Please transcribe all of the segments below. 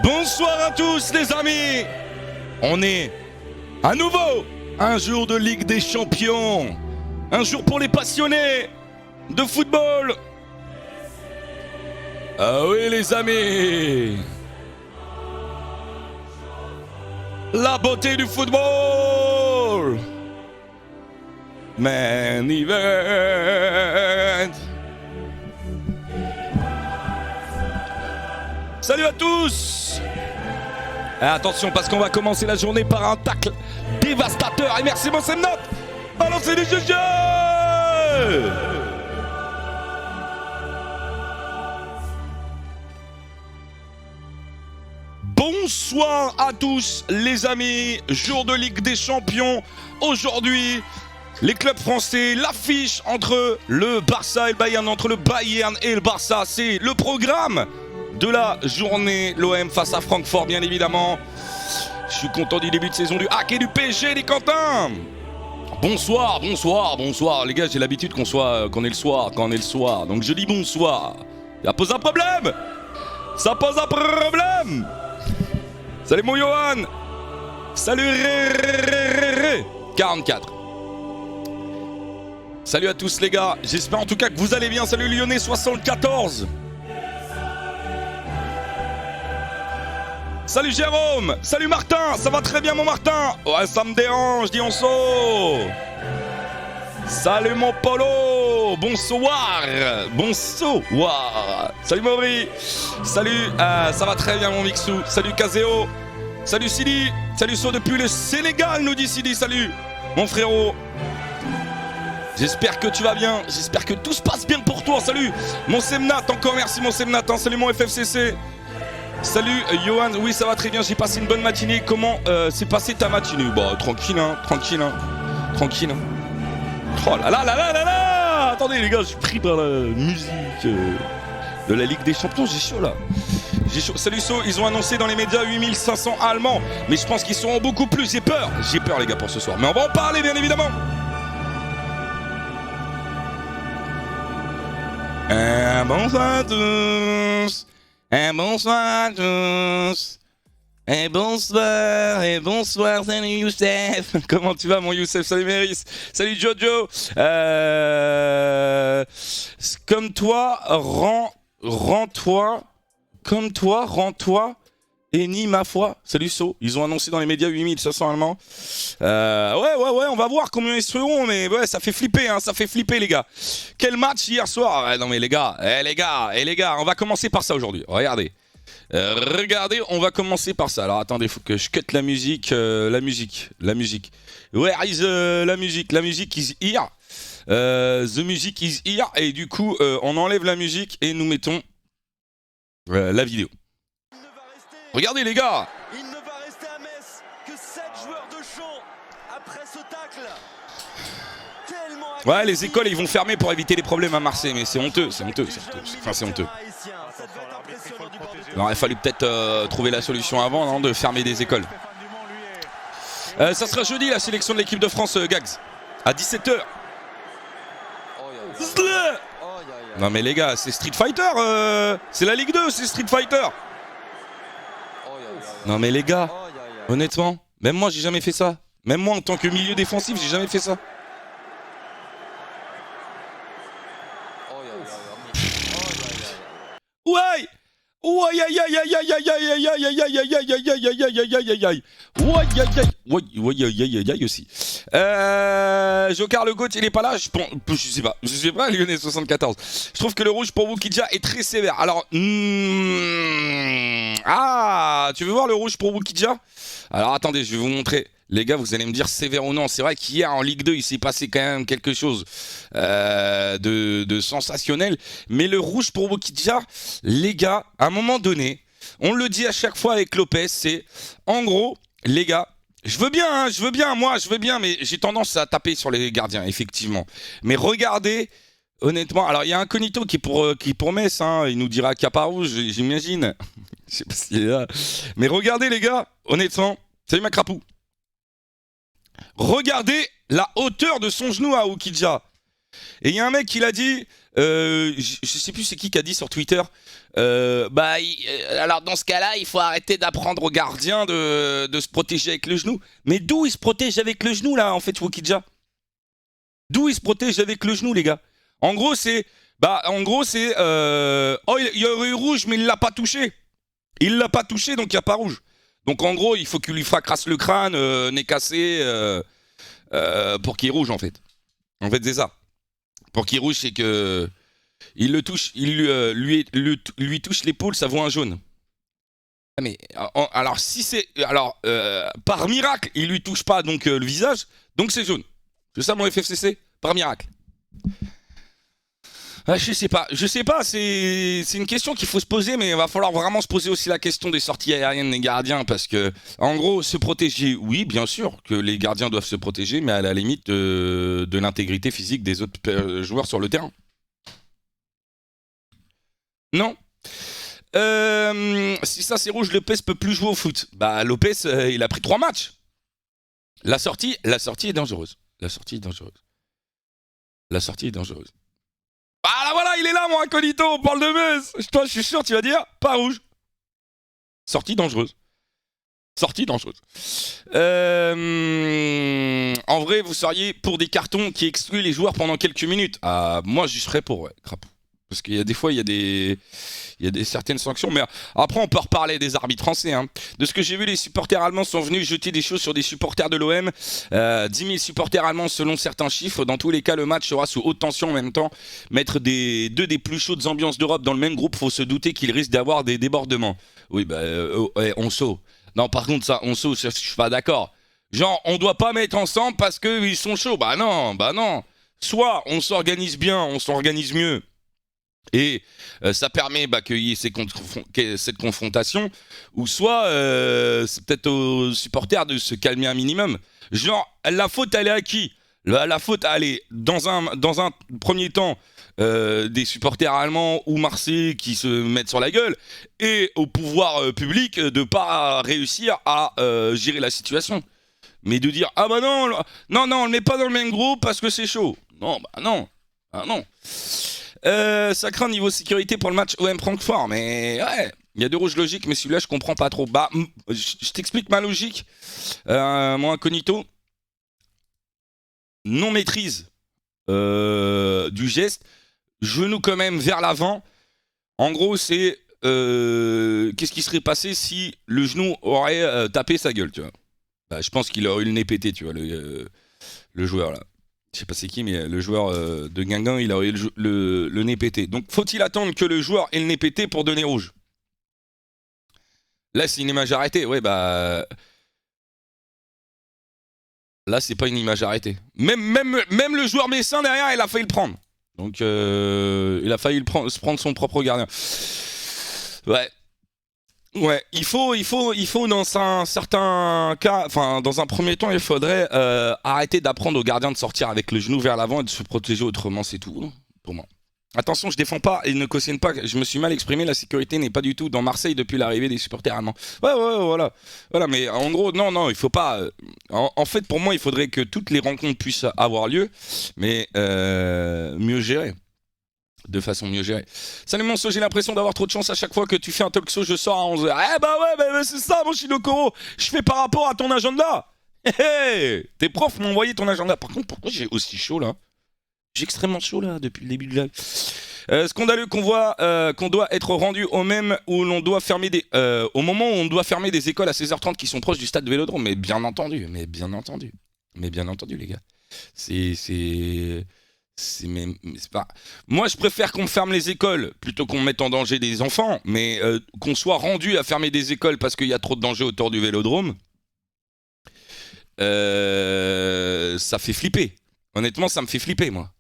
Bonsoir à tous les amis. On est à nouveau un jour de Ligue des Champions. Un jour pour les passionnés de football. Ah oui les amis. La beauté du football. Main event. Salut à tous. Et attention parce qu'on va commencer la journée par un tacle dévastateur. Et merci mon Semnot. Balancez les jeux. Bonsoir à tous les amis. Jour de Ligue des Champions. Aujourd'hui, les clubs français, l'affiche entre le Barça et le Bayern, entre le Bayern et le Barça, c'est le programme de la journée. L'OM face à Francfort, bien évidemment. Je suis content du début de saison du Hack et du PSG, les Quentins. Bonsoir, bonsoir, bonsoir. Les gars, j'ai l'habitude qu'on est le soir, quand on est le soir. Donc je dis bonsoir. Ça pose un problème. Ça pose un problème. Salut mon Johan. Salut Ré 44. Salut à tous les gars. J'espère en tout cas que vous allez bien. Salut Lyonnais 74. Salut Jérôme, salut Martin, ça va très bien mon Martin. Ouais ça me dérange, dis on saut. Salut mon Polo, bonsoir, bonsoir. Salut Mauri, salut, ça va très bien mon Mixou. Salut Kazeo, salut Sidi, salut So depuis le Sénégal nous dit Sidi, salut mon frérot. J'espère que tu vas bien, j'espère que tout se passe bien pour toi, salut mon Semnat, encore merci mon Semnat, hein. Salut mon FFCC. Salut Johan, oui ça va très bien, j'ai passé une bonne matinée. Comment s'est passée ta matinée? Bah tranquille hein, tranquille hein, tranquille hein. Oh là là là là là là. Attendez les gars, je suis pris par la musique de la Ligue des Champions, j'ai chaud là. J'ai chaud. Salut So, ils ont annoncé dans les médias 8500 Allemands, mais je pense qu'ils seront beaucoup plus, j'ai peur les gars pour ce soir. Mais on va en parler bien évidemment. Bonsoir à tous. Et bonsoir à tous. Et bonsoir, salut Youssef. Comment tu vas mon Youssef? Salut Méris. Salut Jojo. Comme toi, rends-toi. Comme toi, rends-toi. Et ni ma foi. Salut So. Ils ont annoncé dans les médias 8500 Allemands. Ouais, on va voir combien ils seront, mais ouais, ça fait flipper, hein, ça fait flipper les gars. Quel match hier soir? Non mais les gars, on va commencer par ça aujourd'hui. Regardez, on va commencer par ça. Alors attendez, faut que je cut la musique, la musique. Where is la musique? La musique is here. The music is here. Et du coup, on enlève la musique et nous mettons la vidéo. Regardez les gars. Il ne va rester à Metz que 7 joueurs de champ après ce tacle. Ouais, les écoles ils vont fermer pour éviter les problèmes à Marseille, mais c'est honteux. Enfin c'est honteux. Alors il a fallu peut-être trouver la solution avant, non, de fermer des écoles. Ça sera jeudi la sélection de l'équipe de France Gags à 17h. Non mais les gars, c'est Street Fighter, c'est la Ligue 2, c'est Street Fighter. Non mais les gars, honnêtement, même moi j'ai jamais fait ça. Même moi en tant que milieu défensif, j'ai jamais fait ça. Ouais. Ouais aïe aïe aïe aïe aïe aïe aïe aïe aïe aïe aïe aïe aïe aïe aïe aïe aïe aïe aïe. Ouais aïe aïe. Ouais aïe aïe aïe aussi. Jocar le GOAT il est pas là, je sais pas Lyonnais 74. Je trouve que le rouge pour Boukidja est très sévère. Alors ah, tu veux voir le rouge pour Boukidja? Alors attendez, je vais vous montrer. Les gars, vous allez me dire sévère ou non. C'est vrai qu'hier en Ligue 2, il s'est passé quand même quelque chose de sensationnel. Mais le rouge pour Boukidja, les gars, à un moment donné, On le dit à chaque fois avec Lopez, c'est en gros, les gars, je veux bien, mais j'ai tendance à taper sur les gardiens, effectivement. Mais regardez, honnêtement, alors il y a Incognito qui est pour Metz, hein, il nous dira Caparouge, j'imagine. Je sais pas s'il est là. Mais regardez les gars, honnêtement, salut Macrapou. Regardez la hauteur de son genou à Oukidja. Et il y a un mec qui l'a dit, je sais plus c'est qui a dit sur Twitter, alors dans ce cas-là, il faut arrêter d'apprendre aux gardiens de se protéger avec le genou. Mais d'où il se protège avec le genou là en fait, Oukidja? D'où il se protège avec le genou les gars? En gros c'est, oh il y aurait eu rouge mais il l'a pas touché. Il l'a pas touché donc il n'y a pas rouge. Donc en gros il faut qu'il lui fracasse le crâne, nez cassé, pour qu'il rouge en fait. En fait c'est ça. Pour qu'il rouge, c'est que il le touche, lui touche l'épaule, ça vaut un jaune. Mais alors si c'est, par miracle, il lui touche pas donc le visage, donc c'est jaune. C'est ça mon FFCC, par miracle. Ah, je sais pas, c'est une question qu'il faut se poser, mais il va falloir vraiment se poser aussi la question des sorties aériennes des gardiens, parce que, en gros, se protéger, oui, bien sûr, que les gardiens doivent se protéger, mais à la limite de l'intégrité physique des autres joueurs sur le terrain. Non. Si ça c'est rouge, Lopez peut plus jouer au foot. Bah Lopez, il a pris 3 matchs. La sortie est dangereuse. La sortie est dangereuse. Ah là voilà, il est là mon Incognito, on parle de Metz. Toi je suis sûr tu vas dire, pas rouge. Sortie dangereuse. En vrai, vous seriez pour des cartons qui excluent les joueurs pendant quelques minutes. Ah, moi j'y serais pour, ouais, crap. Parce qu'il y a des fois, il y a des certaines sanctions. Mais après, on peut reparler des arbitres français. Hein. De ce que j'ai vu, les supporters allemands sont venus jeter des choses sur des supporters de l'OM. 10 000 supporters allemands selon certains chiffres. Dans tous les cas, le match sera sous haute tension en même temps. Mettre deux des plus chaudes ambiances d'Europe dans le même groupe, faut se douter qu'il risque d'avoir des débordements. Oui, on saut. Non, par contre, ça, on saut, je suis pas d'accord. Genre, on doit pas mettre ensemble parce qu'ils sont chauds. Bah non. Soit on s'organise bien, on s'organise mieux. Et ça permet qu'il y ait cette confrontation, ou soit c'est peut-être aux supporters de se calmer un minimum. Genre, la faute, elle est à qui? La faute, elle est dans un premier temps des supporters allemands ou marseillais qui se mettent sur la gueule, et au pouvoir public de pas réussir à gérer la situation. Mais de dire, ah bah non, on le met pas dans le même groupe parce que c'est chaud. Non, bah non. Ah non. Ça craint niveau sécurité pour le match OM Francfort, mais ouais, il y a 2 rouges logiques, mais celui-là je comprends pas trop. Bah, je t'explique ma logique, mon Incognito. Non maîtrise du geste, genou quand même vers l'avant. En gros, c'est qu'est-ce qui serait passé si le genou aurait tapé sa gueule, tu vois. Bah, je pense qu'il aurait eu le nez pété, tu vois, le joueur là. Je sais pas c'est qui, mais le joueur de Guingamp, il aurait eu le nez pété. Donc faut-il attendre que le joueur ait le nez pété pour donner rouge? Là, c'est une image arrêtée. Ouais, bah... Là, c'est pas une image arrêtée. Même le joueur messin derrière, il a failli le prendre. Donc, il a failli se prendre son propre gardien. Ouais, il faut dans un certain cas, enfin dans un premier temps, il faudrait arrêter d'apprendre aux gardiens de sortir avec le genou vers l'avant et de se protéger autrement, c'est tout, pour moi. Attention, je défends pas et ne cautionne pas, je me suis mal exprimé, la sécurité n'est pas du tout dans Marseille depuis l'arrivée des supporters allemands. Ouais, voilà, mais en gros, non, il faut pas... En fait, pour moi, il faudrait que toutes les rencontres puissent avoir lieu, mais mieux gérer. De façon mieux gérée. Salut Monceau, j'ai l'impression d'avoir trop de chance à chaque fois que tu fais un talk show, je sors à 11h. Eh bah ouais, c'est ça mon Shinokoro. Je fais par rapport à ton agenda. Tes profs m'ont envoyé ton agenda. Par contre, pourquoi j'ai aussi chaud là? J'ai extrêmement chaud là depuis le début de live. Scandaleux qu'on doit être rendu au même où l'on doit fermer au moment où on doit fermer des écoles à 16h30 qui sont proches du stade de Vélodrome. Mais bien entendu les gars. C'est pas... Moi, je préfère qu'on ferme les écoles plutôt qu'on mette en danger des enfants, mais qu'on soit rendu à fermer des écoles parce qu'il y a trop de danger autour du Vélodrome, ça fait flipper. Honnêtement, ça me fait flipper, moi.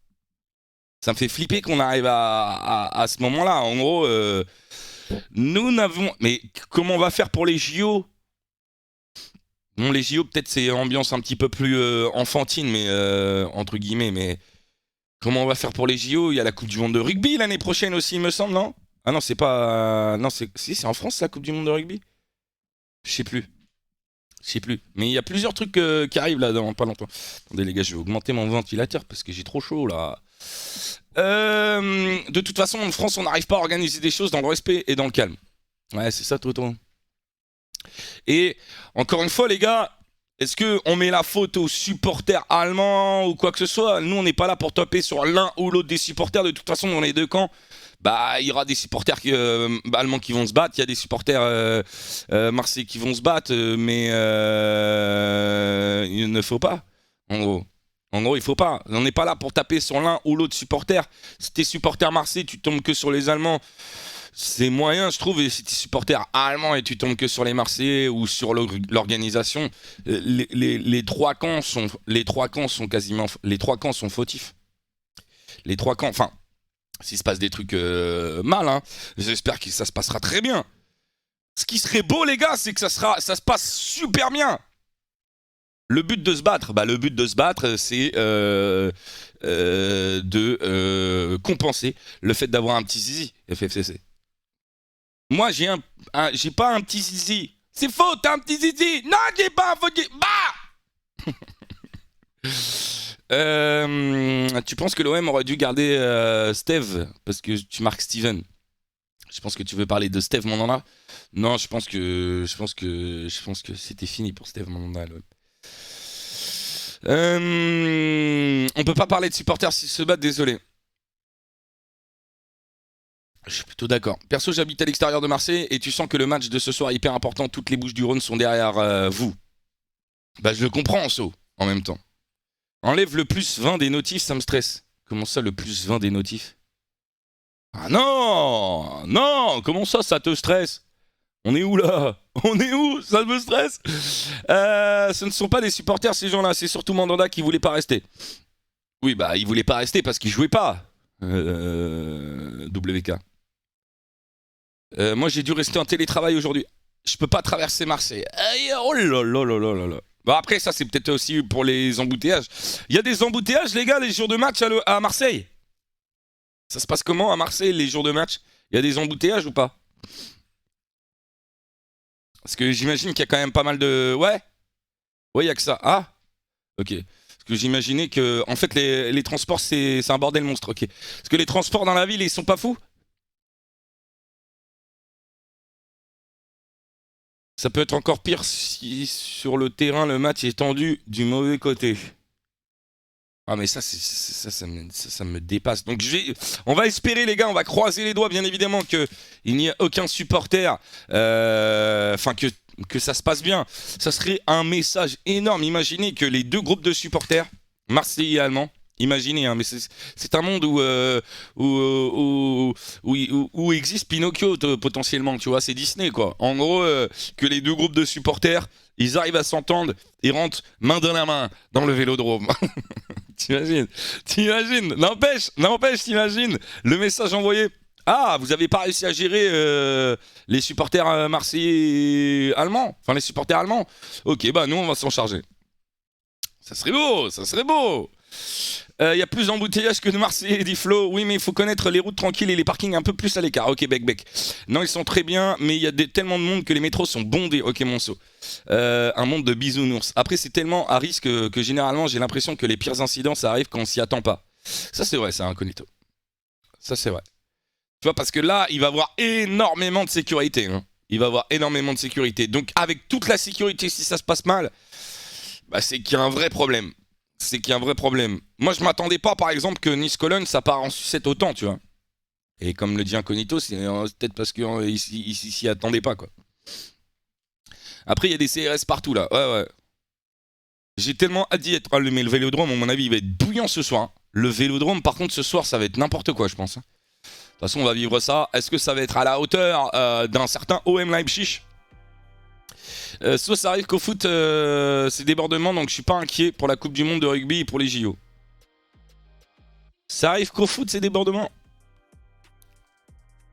Ça me fait flipper qu'on arrive à ce moment-là. En gros, Nous n'avons... Mais comment on va faire pour les JO? Bon, les JO, peut-être c'est ambiance un petit peu plus enfantine, mais entre guillemets, mais comment on va faire pour les JO? Il y a la Coupe du Monde de rugby l'année prochaine aussi, il me semble, non? Ah non, c'est pas... Non, c'est... Si, c'est en France, la Coupe du Monde de rugby? Je sais plus. Je sais plus. Mais il y a plusieurs trucs qui arrivent là dans pas longtemps. Attendez les gars, je vais augmenter mon ventilateur parce que j'ai trop chaud là. De toute façon, en France, on n'arrive pas à organiser des choses dans le respect et dans le calme. Ouais, c'est ça, Toto. Et encore une fois, les gars, est-ce qu'on met la faute aux supporters allemands ou quoi que ce soit? Nous, on n'est pas là pour taper sur l'un ou l'autre des supporters. De toute façon, dans les deux camps, bah, il y aura des supporters allemands qui vont se battre, il y a des supporters marseillais qui vont se battre, mais il ne faut pas, en gros. En gros, il faut pas. On n'est pas là pour taper sur l'un ou l'autre supporter. Si t'es supporter marseillais, tu tombes que sur les Allemands. C'est moyen, je trouve. Et si t'es supporter allemand et tu tombes que sur les Marseillais ou sur l'organisation, les trois camps sont quasiment, les trois camps sont fautifs. Les trois camps, enfin, s'il se passe des trucs mal, hein, j'espère que ça se passera très bien. Ce qui serait beau, les gars, c'est que ça se passe super bien. Le but de se battre, c'est de compenser le fait d'avoir un petit zizi, FFCC. Moi, j'ai pas un petit zizi. C'est faux, t'as un petit zizi. Non, j'ai pas un faux zizi. Bah tu penses que l'OM aurait dû garder Steve parce que tu marques Steven. Je pense que tu veux parler de Steve Mandanda. Non, je pense que c'était fini pour Steve Mandanda. On peut pas parler de supporters s'ils se battent, désolé. Je suis plutôt d'accord. Perso, j'habite à l'extérieur de Marseille et tu sens que le match de ce soir est hyper important. Toutes les Bouches du Rhône sont derrière vous. Bah, je le comprends, en même temps. Enlève le plus 20 des notifs, ça me stresse. Comment ça, le plus 20 des notifs? Ah non! Non! Comment ça te stresse? On est où là? On est où? Ça me stresse. Ce ne sont pas des supporters ces gens-là, c'est surtout Mandanda qui voulait pas rester. Oui, bah il voulait pas rester parce qu'il jouait pas. WK. Moi j'ai dû rester en télétravail aujourd'hui. Je peux pas traverser Marseille. Oh là là là là là là. Bon après ça c'est peut-être aussi pour les embouteillages. Il y a des embouteillages les gars les jours de match à Marseille. Ça se passe comment à Marseille les jours de match? Il y a des embouteillages ou pas? Parce que j'imagine qu'il y a quand même pas mal de... Ouais, il y a que ça. Ah, ok. Parce que j'imaginais que... En fait, les transports, c'est un bordel monstre, ok. Parce que les transports dans la ville, ils sont pas fous? Ça peut être encore pire si sur le terrain, le match est tendu du mauvais côté. Ah mais ça me dépasse. Donc on va espérer les gars, on va croiser les doigts bien évidemment qu'il n'y a aucun supporter, enfin que ça se passe bien. Ça serait un message énorme. Imaginez que les deux groupes de supporters, marseillais et allemands, imaginez, hein, mais c'est un monde où existe Pinocchio potentiellement, tu vois, c'est Disney quoi. En gros, que les deux groupes de supporters, ils arrivent à s'entendre et rentrent main dans la main dans le Vélodrome. T'imagines? N'empêche, t'imagines le message envoyé. Ah, vous avez pas réussi à gérer les supporters marseillais allemands. Enfin, les supporters allemands. Ok, bah nous, on va s'en charger. Ça serait beau, ça serait beau. Y a plus d'embouteillages que de Marseillais, dit Flo. Oui, mais il faut connaître les routes tranquilles et les parkings un peu plus à l'écart. Ok, bec. Non, ils sont très bien, mais il y a tellement de monde que les métros sont bondés. Ok, Monceau. Un monde de bisounours. Après, c'est tellement à risque que généralement, j'ai l'impression que les pires incidents, ça arrive quand on s'y attend pas. Ça, c'est vrai, c'est incognito. Ça, c'est vrai. Tu vois, parce que là, il va y avoir énormément de sécurité. Hein. Il va y avoir énormément de sécurité. Donc, avec toute la sécurité, si ça se passe mal, bah, c'est qu'il y a un vrai problème. Moi, je m'attendais pas, par exemple, que Nice-Cologne, ça part en sucette autant, tu vois. Et comme le dit Incognito, c'est peut-être parce qu'il s'y attendait pas, quoi. Après, il y a des CRS partout, là. Ouais. J'ai tellement hâte d'y être. Mais le Vélodrome, à mon avis, il va être bouillant ce soir. Hein. Le Vélodrome, par contre, ce soir, ça va être n'importe quoi, je pense. De toute façon, on va vivre ça. Est-ce que ça va être à la hauteur d'un certain OM Leipzig? Soit ça arrive qu'au foot, c'est débordement, donc je suis pas inquiet pour la Coupe du Monde de rugby et pour les JO. Ça arrive qu'au foot, c'est débordement.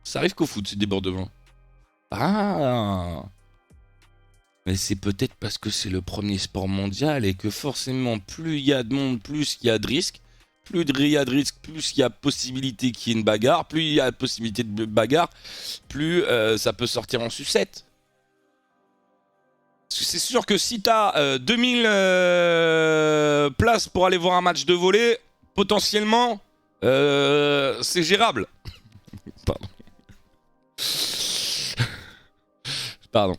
Ça arrive qu'au foot, c'est débordement. Ah. Mais c'est peut-être parce que c'est le premier sport mondial et que forcément, plus il y a de monde, plus il y a de risques. Plus il y a de risques, plus il y a possibilité qu'il y ait une bagarre. Plus il y a possibilité de bagarre, plus ça peut sortir en sucette. Parce que c'est sûr que si t'as 2000 places pour aller voir un match de volley, potentiellement, c'est gérable. Pardon. Pardon.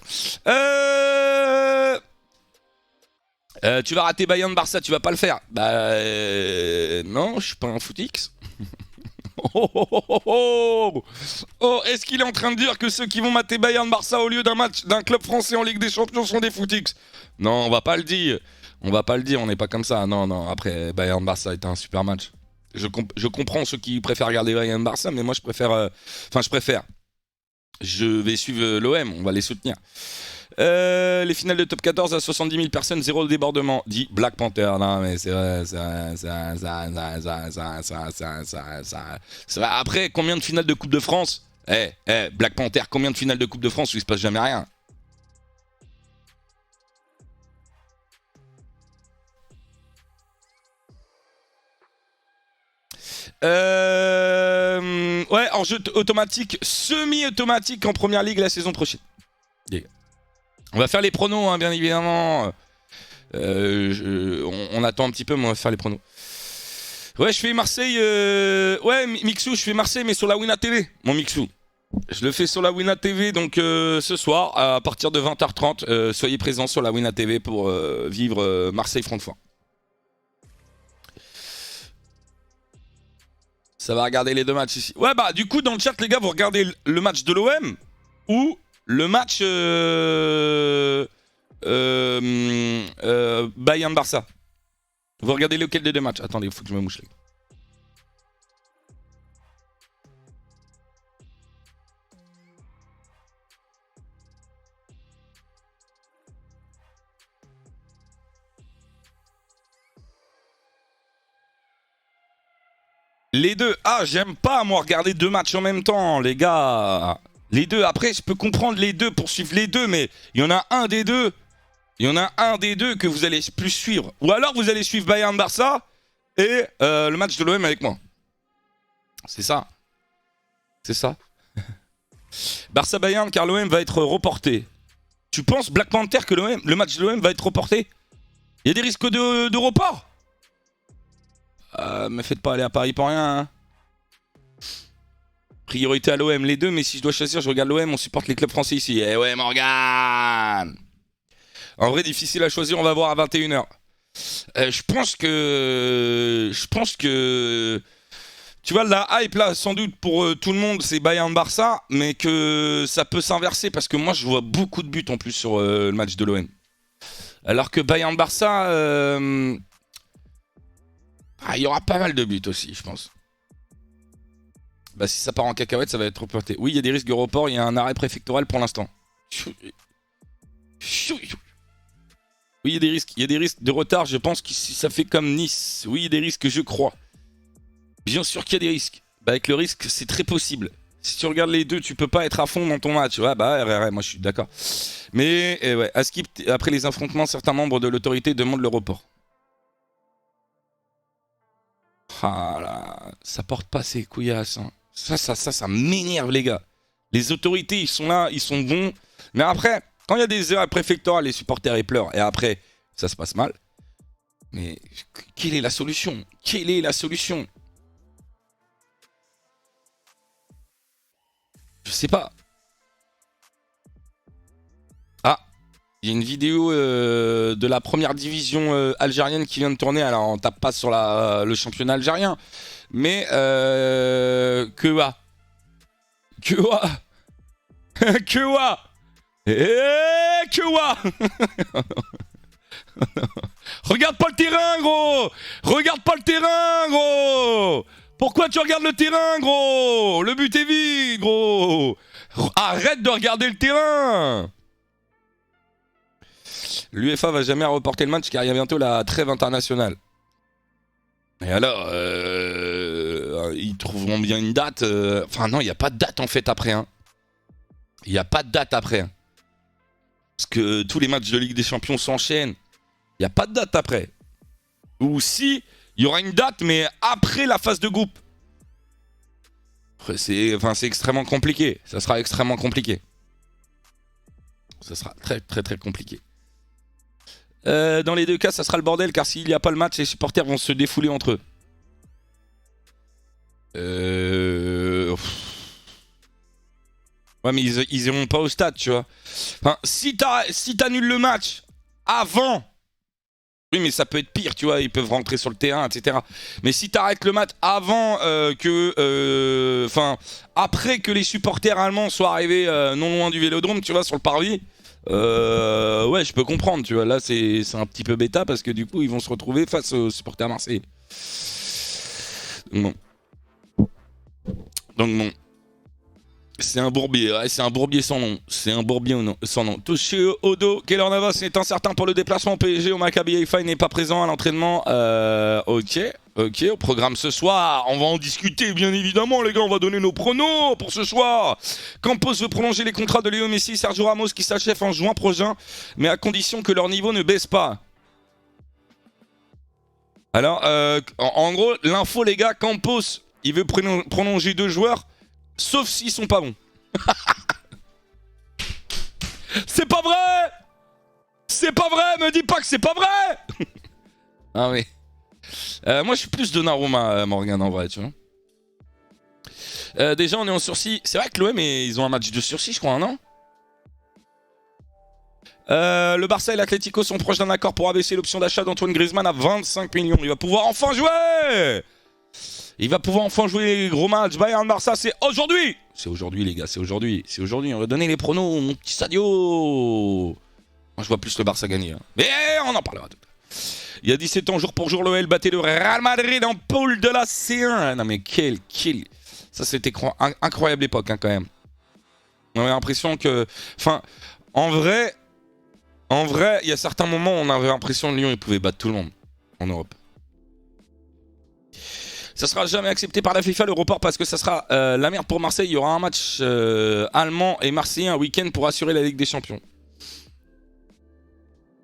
Tu vas rater Bayern Barça, tu vas pas le faire. Bah non, je suis pas un footix. Oh, est-ce qu'il est en train de dire que ceux qui vont mater Bayern Barça au lieu d'un match d'un club français en Ligue des Champions sont des footix? Non, on va pas le dire. On va pas le dire, on n'est pas comme ça. Non, non, après Bayern Barça est un super match. Je comprends ceux qui préfèrent regarder Bayern Barça, mais moi je préfère. Je vais suivre l'OM, on va les soutenir. Les finales de top 14 à 70 000 personnes, zéro débordement, dit Black Panther. Non mais c'est vrai, ça. Après, combien de finales de Coupe de France? Black Panther, combien de finales de Coupe de France où il se passe jamais rien? Ouais, en jeu automatique, semi-automatique en première ligue la saison prochaine. On va faire les pronos, hein, bien évidemment. On attend un petit peu, mais on va faire les pronos. Ouais, je fais Marseille. Ouais, Mixou, je fais Marseille, mais sur la Wina TV, mon Mixou. Je le fais sur la Wina TV, donc ce soir, à partir de 20h30, soyez présents sur la Wina TV pour vivre Marseille-Francfort. Ça va regarder les deux matchs ici. Ouais, bah, du coup, dans le chat, les gars, vous regardez le match de l'OM ou le match Bayern-Barça. Vous regardez lequel des deux matchs? Attendez, il faut que je me mouche. Les deux. Ah, j'aime pas, moi, regarder deux matchs en même temps, les gars. Les deux. Après, je peux comprendre les deux pour suivre les deux, mais il y en a un des deux. Il y en a un des deux que vous allez plus suivre. Ou alors, vous allez suivre Bayern-Barça et le match de l'OM avec moi. C'est ça. C'est ça. Barça-Bayern, car l'OM va être reporté. Tu penses, Black Panther, que le match de l'OM va être reporté? Il y a des risques de report? Me faites pas aller à Paris pour rien. Hein. Priorité à l'OM, les deux, mais si je dois choisir, je regarde l'OM, on supporte les clubs français ici. Eh ouais, Morgan! En vrai, difficile à choisir, on va voir à 21h. Je pense que. Tu vois, la hype là, sans doute pour tout le monde, c'est Bayern-Barça, mais que ça peut s'inverser parce que moi, je vois beaucoup de buts en plus sur le match de l'OM. Alors que Bayern-Barça. Il y aura pas mal de buts aussi, je pense. Bah, si ça part en cacahuète, ça va être reporté. Oui, il y a des risques de report, il y a un arrêt préfectoral pour l'instant. Oui, il y a des risques de retard, je pense que si ça fait comme Nice. Oui, il y a des risques, je crois. Bien sûr qu'il y a des risques. Bah, avec le risque, c'est très possible. Si tu regardes les deux, tu peux pas être à fond dans ton match. Ouais, bah, moi je suis d'accord. Mais, ouais, à Skip, après les affrontements, certains membres de l'autorité demandent le report. Ah là, ça porte pas ses couillasses. Hein. Ça m'énerve, les gars. Les autorités, ils sont là, ils sont bons. Mais après, quand il y a des erreurs préfectorales, les supporters, ils pleurent. Et après, ça se passe mal. Mais quelle est la solution? Quelle est la solution? Je sais pas. Ah, il y a une vidéo de la première division algérienne qui vient de tourner. Alors, on tape pas sur le championnat algérien. Mais, que Regarde pas le terrain, gros. Regarde pas le terrain, gros. Pourquoi tu regardes le terrain, gros? Le but est vide, gros. Arrête de regarder le terrain. L'UEFA va jamais reporter le match car il y a bientôt la trêve internationale. Et alors, ils trouveront bien une date. Enfin non, il n'y a pas de date en fait après. Hein. Il n'y a pas de date après. Hein. Parce que tous les matchs de Ligue des Champions s'enchaînent. Il n'y a pas de date après. Ou si, il y aura une date, mais après la phase de groupe. C'est extrêmement compliqué. Ça sera extrêmement compliqué. Ça sera très très très compliqué. Dans les deux cas, ça sera le bordel, car s'il n'y a pas le match, les supporters vont se défouler entre eux. Ouais, mais ils iront pas au stade, tu vois. Enfin, si t'annules le match avant... Oui, mais ça peut être pire, tu vois, ils peuvent rentrer sur le terrain, etc. Mais si t'arrêtes le match avant après que les supporters allemands soient arrivés non loin du Vélodrome, tu vois, sur le parvis, ouais, je peux comprendre, tu vois. Là, c'est un petit peu bêta parce que du coup, ils vont se retrouver face aux supporters marseillais. Donc bon. C'est un bourbier, ouais, c'est un bourbier sans nom. C'est un bourbier sans nom. Touché au dos, Keylor Navas est incertain pour le déplacement au PSG. Au Maccabi Haïfa, il n'est pas présent à l'entraînement. Ok, au programme ce soir. On va en discuter, bien évidemment, les gars. On va donner nos pronos pour ce soir. Campos veut prolonger les contrats de Léo Messi et Sergio Ramos qui s'achèvent en juin prochain, mais à condition que leur niveau ne baisse pas. Alors, en gros, l'info, les gars, Campos, il veut prolonger 2 joueurs. Sauf s'ils sont pas bons. C'est pas vrai. C'est pas vrai. Me dis pas que c'est pas vrai. Ah oui. Moi je suis plus Donnarumma, Morgan, en vrai, tu vois. Déjà on est en sursis. C'est vrai que l'OM ils ont un match de sursis, je crois, non? Le Barça et l'Atlético sont proches d'un accord pour abaisser l'option d'achat d'Antoine Griezmann à 25 millions. Il va pouvoir enfin jouer. Il va pouvoir enfin jouer les gros matchs. Bayern-Barça, c'est aujourd'hui. C'est aujourd'hui, les gars, c'est aujourd'hui. C'est aujourd'hui. On va donner les pronos, mon petit Sadio. Moi, je vois plus le Barça gagner. Hein. Mais on en parlera tout à l'heure. Il y a 17 ans, jour pour jour, l'OL battait le Real Madrid en poule de la C1. Non, mais quel kill. Ça, c'était incroyable époque, hein, quand même. On avait l'impression que... Enfin, en vrai, il y a certains moments où on avait l'impression que Lyon, il pouvait battre tout le monde en Europe. Ça sera jamais accepté par la FIFA, le report, parce que ça sera la merde pour Marseille. Il y aura un match allemand et marseillais un week-end pour assurer la Ligue des Champions.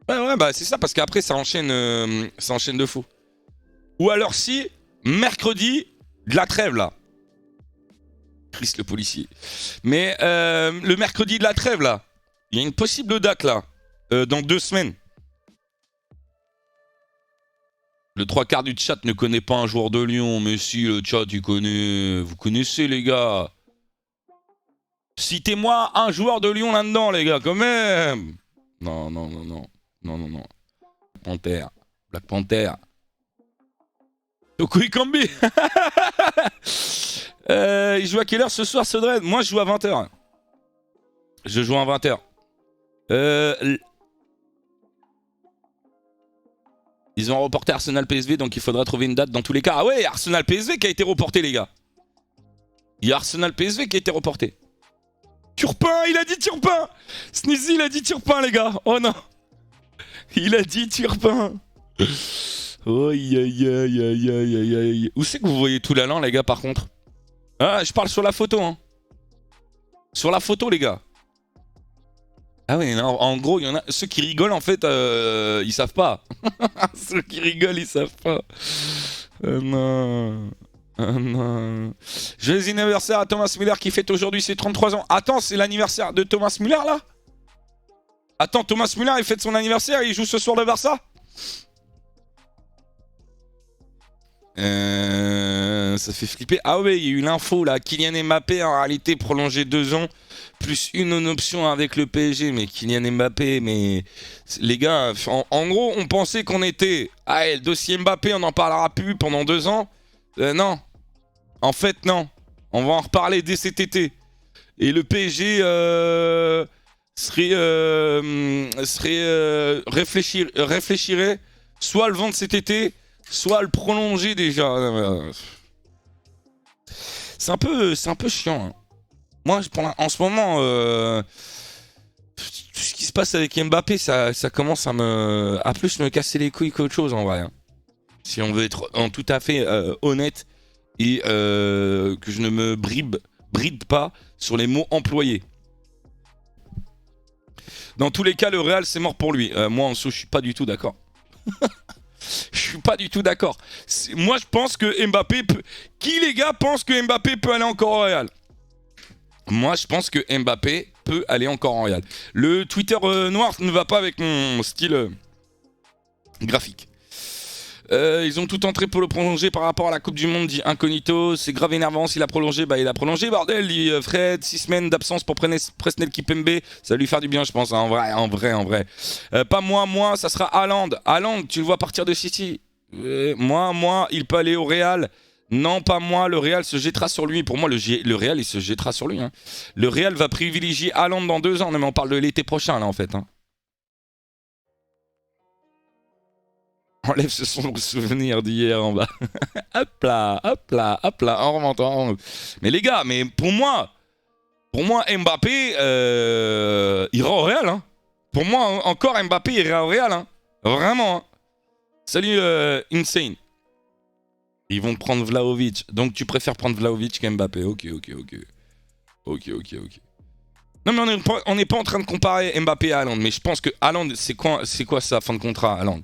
Ouais, bah c'est ça, parce qu'après ça enchaîne de fou. Ou alors si, mercredi, de la trêve là. Chris le policier. Mais le mercredi de la trêve là, il y a une possible date là, dans 2 semaines. Le 3/4 du chat ne connaît pas un joueur de Lyon, mais si le chat il connaît, vous connaissez les gars. Citez-moi un joueur de Lyon là-dedans les gars, quand même. Non. Panther, Black Panther. Toko Ikambi. Il joue à quelle heure ce soir, Sodred? Moi je joue à 20h. Je joue à 20h. Ils ont reporté Arsenal PSV, donc il faudra trouver une date dans tous les cas. Ah ouais, Arsenal PSV qui a été reporté, les gars. Il y a Arsenal PSV qui a été reporté. Turpin, il a dit Turpin. Sneezy, il a dit Turpin, les gars. Oh non. Il a dit Turpin. Aïe. Où c'est que vous voyez tout l'allant, les gars, par contre? Ah, je parle sur la photo, hein. Sur la photo, les gars. Ah oui, non, en gros, il y en a ceux qui rigolent en fait, ils savent pas. Ceux qui rigolent, ils savent pas. Non. Joyeux anniversaire à Thomas Müller qui fête aujourd'hui ses 33 ans. Attends, c'est l'anniversaire de Thomas Müller là? Attends, Thomas Müller il fête son anniversaire et il joue ce soir le Barça? Ça fait flipper. Ah ouais, il y a eu l'info là. Kylian Mbappé en réalité prolongé 2 ans plus une option avec le PSG. Mais Kylian Mbappé, mais les gars, en gros, on pensait qu'on était. Ah, le dossier Mbappé, on n'en parlera plus pendant 2 ans. Non, en fait non. On va en reparler dès cet été. Et le PSG réfléchirait soit le vendre cet été, soit le prolonger déjà. C'est un peu chiant. Hein. Moi, en ce moment, tout ce qui se passe avec Mbappé, ça commence à plus me casser les couilles qu'autre chose en vrai. Hein. Si on veut être tout à fait honnête et que je ne me bride pas sur les mots employés. Dans tous les cas, le Real, c'est mort pour lui. Moi, en dessous, je suis pas du tout d'accord. Je suis pas du tout d'accord. Moi, je pense que Mbappé peut... Qui, les gars, pense que Mbappé peut aller encore au Real? Moi, je pense que Mbappé peut aller encore en Real. Le Twitter noir ne va pas avec mon style graphique. Ils ont tout entré pour le prolonger par rapport à la Coupe du Monde, dit Incognito. C'est grave énervant, s'il a prolongé, bah il a prolongé, bordel, dit Fred. 6 semaines d'absence pour Presnel Kipembe, ça va lui faire du bien, je pense, hein, en vrai. Pas moi, ça sera Haaland. Haaland, tu le vois partir de City. Moi, il peut aller au Real. Non, pas moi, le Real se jettera sur lui. Pour moi, le Real, il se jettera sur lui. Hein. Le Real va privilégier Haaland dans 2 ans. Non, mais on parle de l'été prochain, là, en fait. Hein. Enlève ce sombre souvenir d'hier en bas. hop là, en remontant. Mais les gars, mais pour moi, Mbappé ira au Real. Hein. Pour moi, encore Mbappé ira au Real. Hein. Vraiment. Hein. Salut, Insane. Ils vont prendre Vlahovic. Donc tu préfères prendre Vlahovic qu'Mbappé. Ok. Non, mais on n'est pas en train de comparer Mbappé à Haaland. Mais je pense que Haaland, c'est quoi sa fin de contrat, Haaland?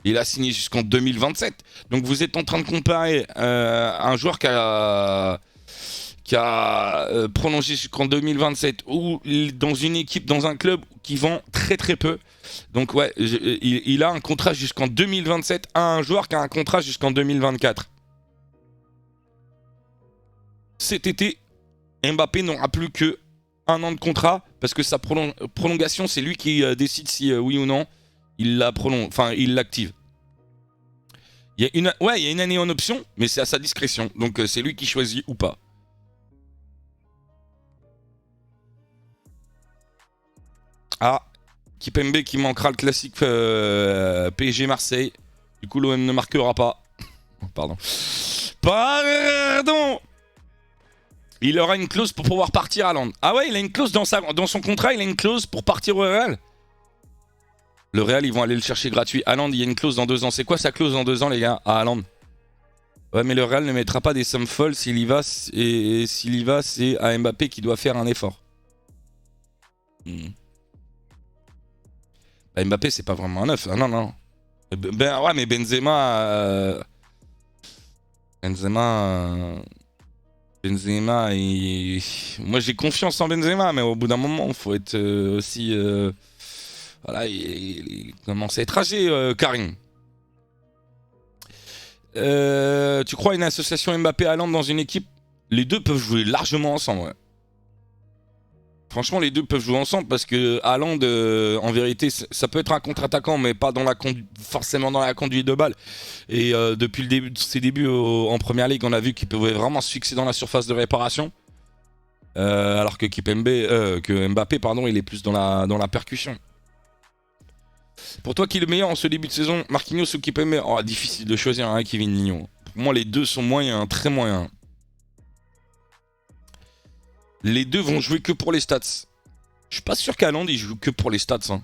Il a signé jusqu'en 2027. Donc vous êtes en train de comparer un joueur qui a prolongé jusqu'en 2027 ou dans une équipe, dans un club qui vend très très peu. Donc ouais, il a un contrat jusqu'en 2027 à un joueur qui a un contrat jusqu'en 2024. Cet été, Mbappé n'aura plus que 1 an de contrat parce que sa prolongation, c'est lui qui décide si oui ou non il l'active. Il y a une année en option, mais c'est à sa discrétion. Donc c'est lui qui choisit ou pas. Ah, Kipembe qui manquera le classique PSG Marseille. Du coup, l'OM ne marquera pas. Pardon. Il aura une clause pour pouvoir partir à Haaland. Ah ouais, il a une clause dans son contrat, il a une clause pour partir au Real. Le Real, ils vont aller le chercher gratuit. Haaland, il y a une clause dans 2 ans. C'est quoi sa clause dans 2 ans, les gars, à Haaland? Ouais, mais le Real ne mettra pas des sommes folles s'il y va. Et s'il y va, c'est à Mbappé qui doit faire un effort. Bah, Mbappé, c'est pas vraiment un neuf. Ah, non. Ouais, mais Benzema... Moi, j'ai confiance en Benzema, mais au bout d'un moment, il faut être aussi... Voilà, il commence à être âgé, Karim. Tu crois à une association Mbappé-Haaland dans une équipe? Les deux peuvent jouer largement ensemble, ouais. Franchement, les deux peuvent jouer ensemble parce que Haaland, en vérité, ça peut être un contre-attaquant, mais pas forcément dans la conduite de balle. Et depuis le début de ses débuts en Première Ligue, on a vu qu'il pouvait vraiment se fixer dans la surface de réparation. Alors que Mbappé, il est plus dans la percussion. Pour toi, qui est le meilleur en ce début de saison, Marquinhos ou Kipembe? Oh, difficile de choisir, hein, Kevin Nignon. Pour moi, les deux sont moyens, très moyens. Les deux vont jouer que pour les stats. Je suis pas sûr qu'Haaland il joue que pour les stats. Hein.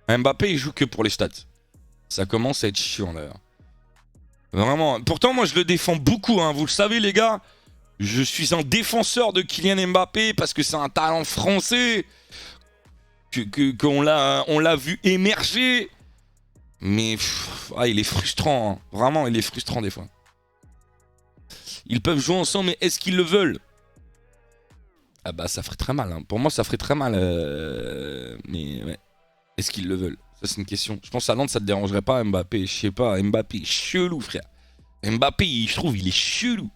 Mbappé il joue que pour les stats. Ça commence à être chiant d'ailleurs. Vraiment. Pourtant moi je le défends beaucoup. Hein. Vous le savez les gars. Je suis un défenseur de Kylian Mbappé parce que c'est un talent français. Qu'on l'a vu émerger. Mais il est frustrant. Hein. Vraiment il est frustrant des fois. Ils peuvent jouer ensemble mais est-ce qu'ils le veulent? Ah bah ça ferait très mal, hein. Pour moi ça ferait très mal, mais ouais. Est-ce qu'ils le veulent? Ça c'est une question. Je pense à Nantes ça te dérangerait pas Mbappé, je sais pas, Mbappé chelou frère. Mbappé je trouve il est chelou.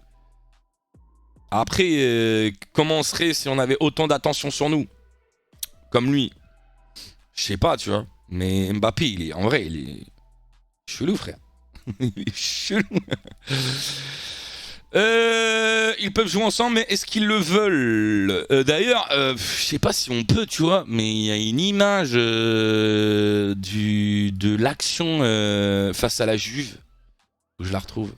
Après comment on serait si on avait autant d'attention sur nous? Comme lui. Je sais pas tu vois. Mais Mbappé il est chelou frère. Il est chelou. Ils peuvent jouer ensemble, mais est-ce qu'ils le veulent? D'ailleurs, je sais pas si on peut, tu vois, mais il y a une image de l'action face à la Juve. Je la retrouve.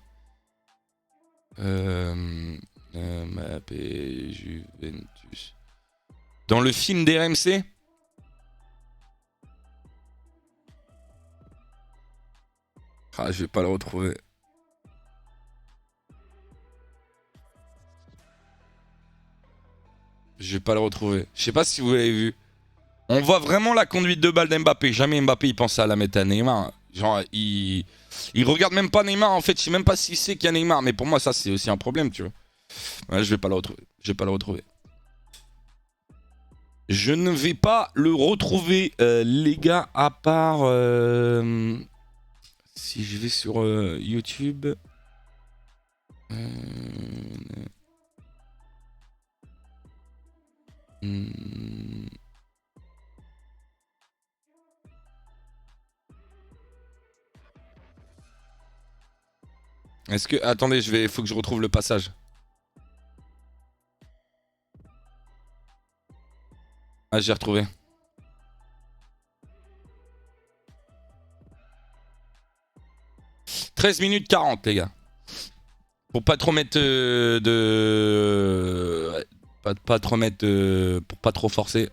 Mbappé, Juventus. Dans le film d'RMC. Ah, je vais pas le retrouver. Je vais pas le retrouver. Je sais pas si vous l'avez vu. On voit vraiment la conduite de balle d'Mbappé. Jamais Mbappé il pense à la mettre à Neymar. Genre, il regarde même pas Neymar. En fait, je sais même pas s'il sait qu'il y a Neymar. Mais pour moi, ça, c'est aussi un problème, tu vois. Ouais, je vais pas le retrouver. Je vais pas le retrouver. Je ne vais pas le retrouver, les gars, à part... si je vais sur YouTube... Est-ce que... Attendez, faut que je retrouve le passage. Ah, j'ai retrouvé. « 13 minutes 40, les gars. Pour pas trop mettre de... Pas trop mettre... pour pas trop forcer.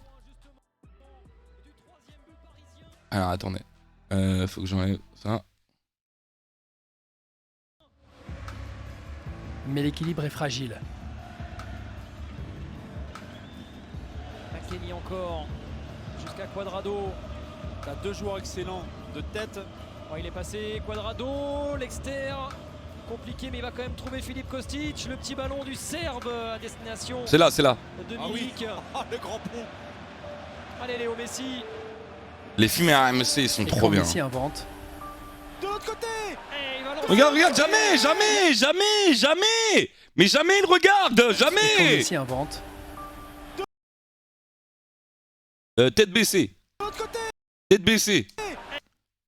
Alors, attendez. Faut que j'enlève ça. Mais l'équilibre est fragile. Kenny encore, jusqu'à Quadrado. T'as deux joueurs excellents de tête. Oh, il est passé, Quadrado, l'extérieur. Compliqué, mais il va quand même trouver Philippe Kostic. Le petit ballon du Serbe à destination C'est là, c'est là. de Ah oui. Milik. Le grand pont. Allez, Léo Messi. Les films RMC, ils sont Et trop quand bien. Messi invente, De l'autre côté. Et il va lancer. Regarde, regarde, jamais, jamais, jamais, jamais. Mais jamais il regarde, et quand jamais. Messi invente, Tête baissée. De l'autre côté. Tête baissée.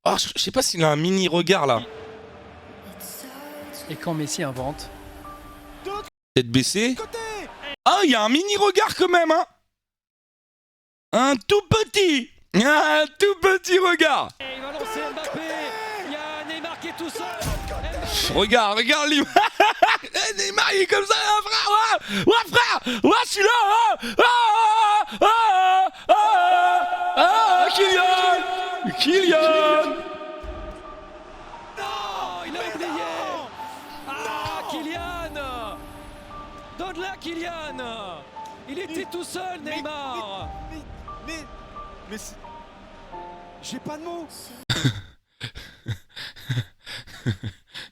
Oh, je sais pas s'il a un mini regard là. et quand Messi invente, Tête baissée. Côté. Ah, il y a un mini regard quand même, hein. Un tout petit regard. Et il va lancer Mbappé. Il y a Neymar qui est tout seul. Regarde l'image. Neymar il est comme ça, hein, frère. Ouais, frère. Ouais, je suis là. Kylian. Non, il a oublié. Ah, Kylian. Donne-la, Kylian. Il était tout seul, Neymar. Mais j'ai pas de mots.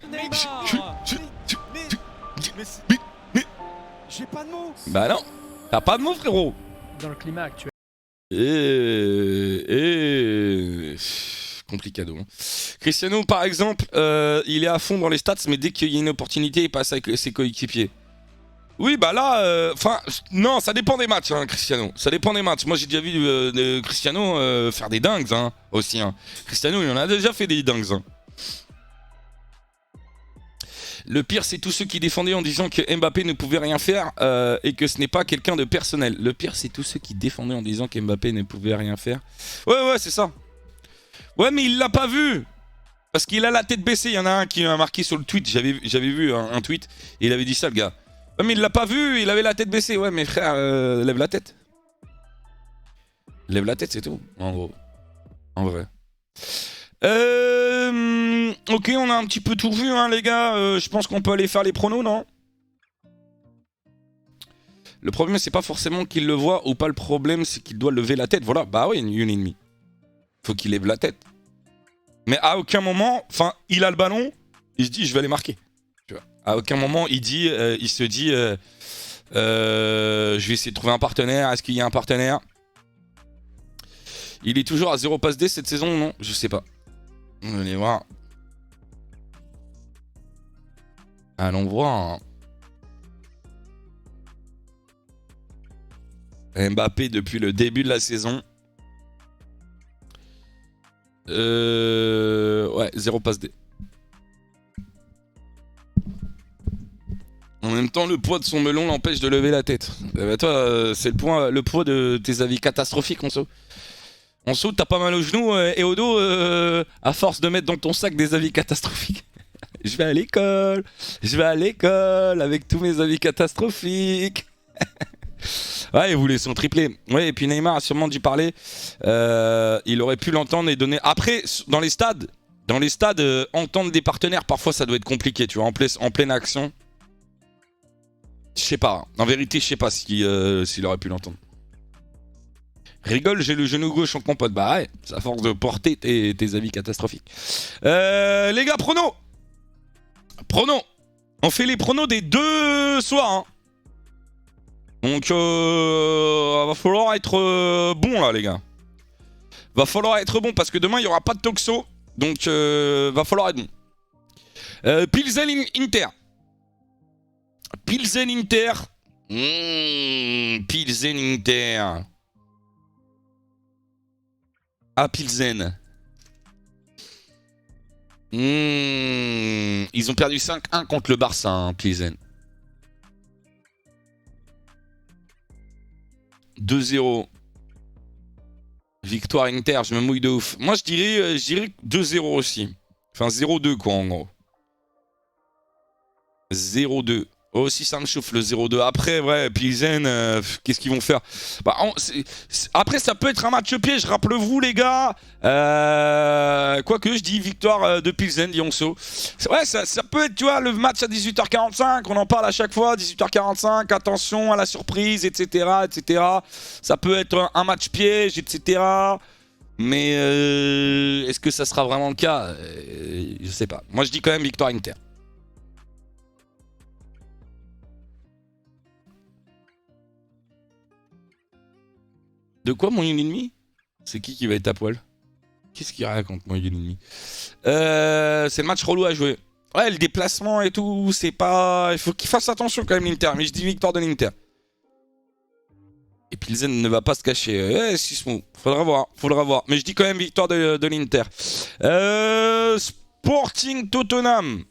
Neymar. Mais j'ai pas de mots. Bah non, t'as pas de mots, frérot. dans le climat actuel, Complicado. Hein. Cristiano, par exemple, il est à fond dans les stats, mais dès qu'il y a une opportunité, il passe avec ses coéquipiers. Oui, bah là, non, ça dépend des matchs, hein, Cristiano. Ça dépend des matchs. Moi, j'ai déjà vu Cristiano faire des dingues, hein, aussi. Hein. Cristiano, il en a déjà fait des dingues. Hein. Le pire, c'est tous ceux qui défendaient en disant que Mbappé ne pouvait rien faire et que ce n'est pas quelqu'un de personnel. Le pire, c'est tous ceux qui défendaient en disant que Mbappé ne pouvait rien faire. Ouais, c'est ça. Ouais, mais il l'a pas vu. Parce qu'il a la tête baissée. Il y en a un qui m'a marqué sur le tweet. J'avais vu un tweet et il avait dit ça, le gars. Ouais, mais il l'a pas vu. Il avait la tête baissée. Ouais, mais frère, lève la tête. Lève la tête, c'est tout. En gros. En vrai. Ok, on a un petit peu tout vu, hein, les gars. Je pense qu'on peut aller faire les pronos, non? Le problème, c'est pas forcément qu'il le voit ou pas. Le problème, c'est qu'il doit lever la tête. Voilà, bah oui, une ennemie. Faut qu'il lève la tête. Mais à aucun moment, enfin, il a le ballon, il se dit, je vais aller marquer. Tu vois. À aucun moment, il se dit, je vais essayer de trouver un partenaire. Est-ce qu'il y a un partenaire? Il est toujours à 0 passe D cette saison ou non? Je sais pas. On va aller voir. Allons voir. Mbappé depuis le début de la saison. Ouais, 0 passe D. En même temps, le poids de son melon l'empêche de lever la tête. Bah toi, c'est le poids de tes avis catastrophiques, Onso. Onso, t'as pas mal au genou et au dos à force de mettre dans ton sac des avis catastrophiques. Je vais à l'école avec tous mes avis catastrophiques. Ouais, il voulait son triplé. Ouais, et puis Neymar a sûrement dû parler. Il aurait pu l'entendre et donner. Après, dans les stades, entendre des partenaires, parfois ça doit être compliqué, tu vois, en pleine action. Je sais pas. En vérité, je sais pas s'il aurait pu l'entendre. Rigole, j'ai le genou gauche en compote. Bah ouais, c'est à force de porter tes avis catastrophiques. Les gars, pronos. Pronos. On fait les pronos des 2 soirs. Hein. Donc, va falloir être bon là, les gars. Va falloir être bon parce que demain, il n'y aura pas de Toxo. Donc, va falloir être bon. Pilsen Inter. Pilsen Inter. Pilsen Inter. Ah, Pilsen. Ils ont perdu 5-1 contre le Barça, hein, Pilsen. 2-0. Victoire Inter, je me mouille de ouf. Moi, je dirais 2-0 aussi. Enfin, 0-2, quoi, en gros. 0-2. Oh, si ça me chauffe le 0-2. Après, ouais, Pilsen, qu'est-ce qu'ils vont faire? Bah, après, ça peut être un match piège, rappelez-vous, les gars. Quoique, je dis victoire de Pilsen, Lyonceau. Ouais, ça peut être, tu vois, le match à 18h45. On en parle à chaque fois, 18h45. Attention à la surprise, etc., etc. Ça peut être un match piège, etc. Mais est-ce que ça sera vraiment le cas? Je sais pas. Moi, je dis quand même victoire Inter. De quoi mon ennemi? C'est qui va être à poil? Qu'est-ce qu'il raconte mon ennemi? C'est le match relou à jouer. Ouais, le déplacement et tout, c'est pas... Il faut qu'il fasse attention quand même l'Inter. Mais je dis victoire de l'Inter. Et Pilsen ne va pas se cacher. Ouais, Sismo. Faudra voir. Mais je dis quand même victoire de l'Inter. Sporting Tottenham.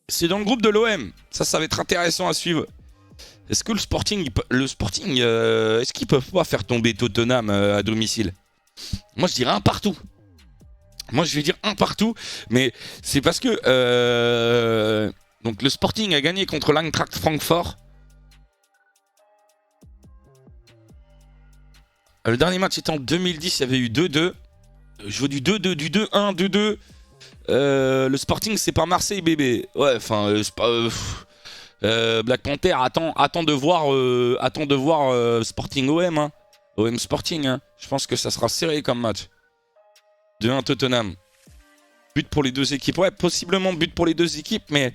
C'est dans le groupe de l'OM. Ça va être intéressant à suivre. Est-ce que le Sporting, est-ce qu'ils peuvent pas faire tomber Tottenham à domicile? Moi, je dirais un partout. Moi, je vais dire un partout, mais c'est parce que donc le Sporting a gagné contre l'Eintracht Francfort. Le dernier match était en 2010, il y avait eu 2-2. Je veux du 2-2, du 2-1, 2-2. Le Sporting, c'est pas Marseille, bébé. Ouais, enfin, c'est pas... Black Panther attend de voir Sporting OM, hein. OM Sporting, hein. Je pense que ça sera serré comme match. 2-1 Tottenham. But pour les deux équipes. Ouais, possiblement but pour les deux équipes, mais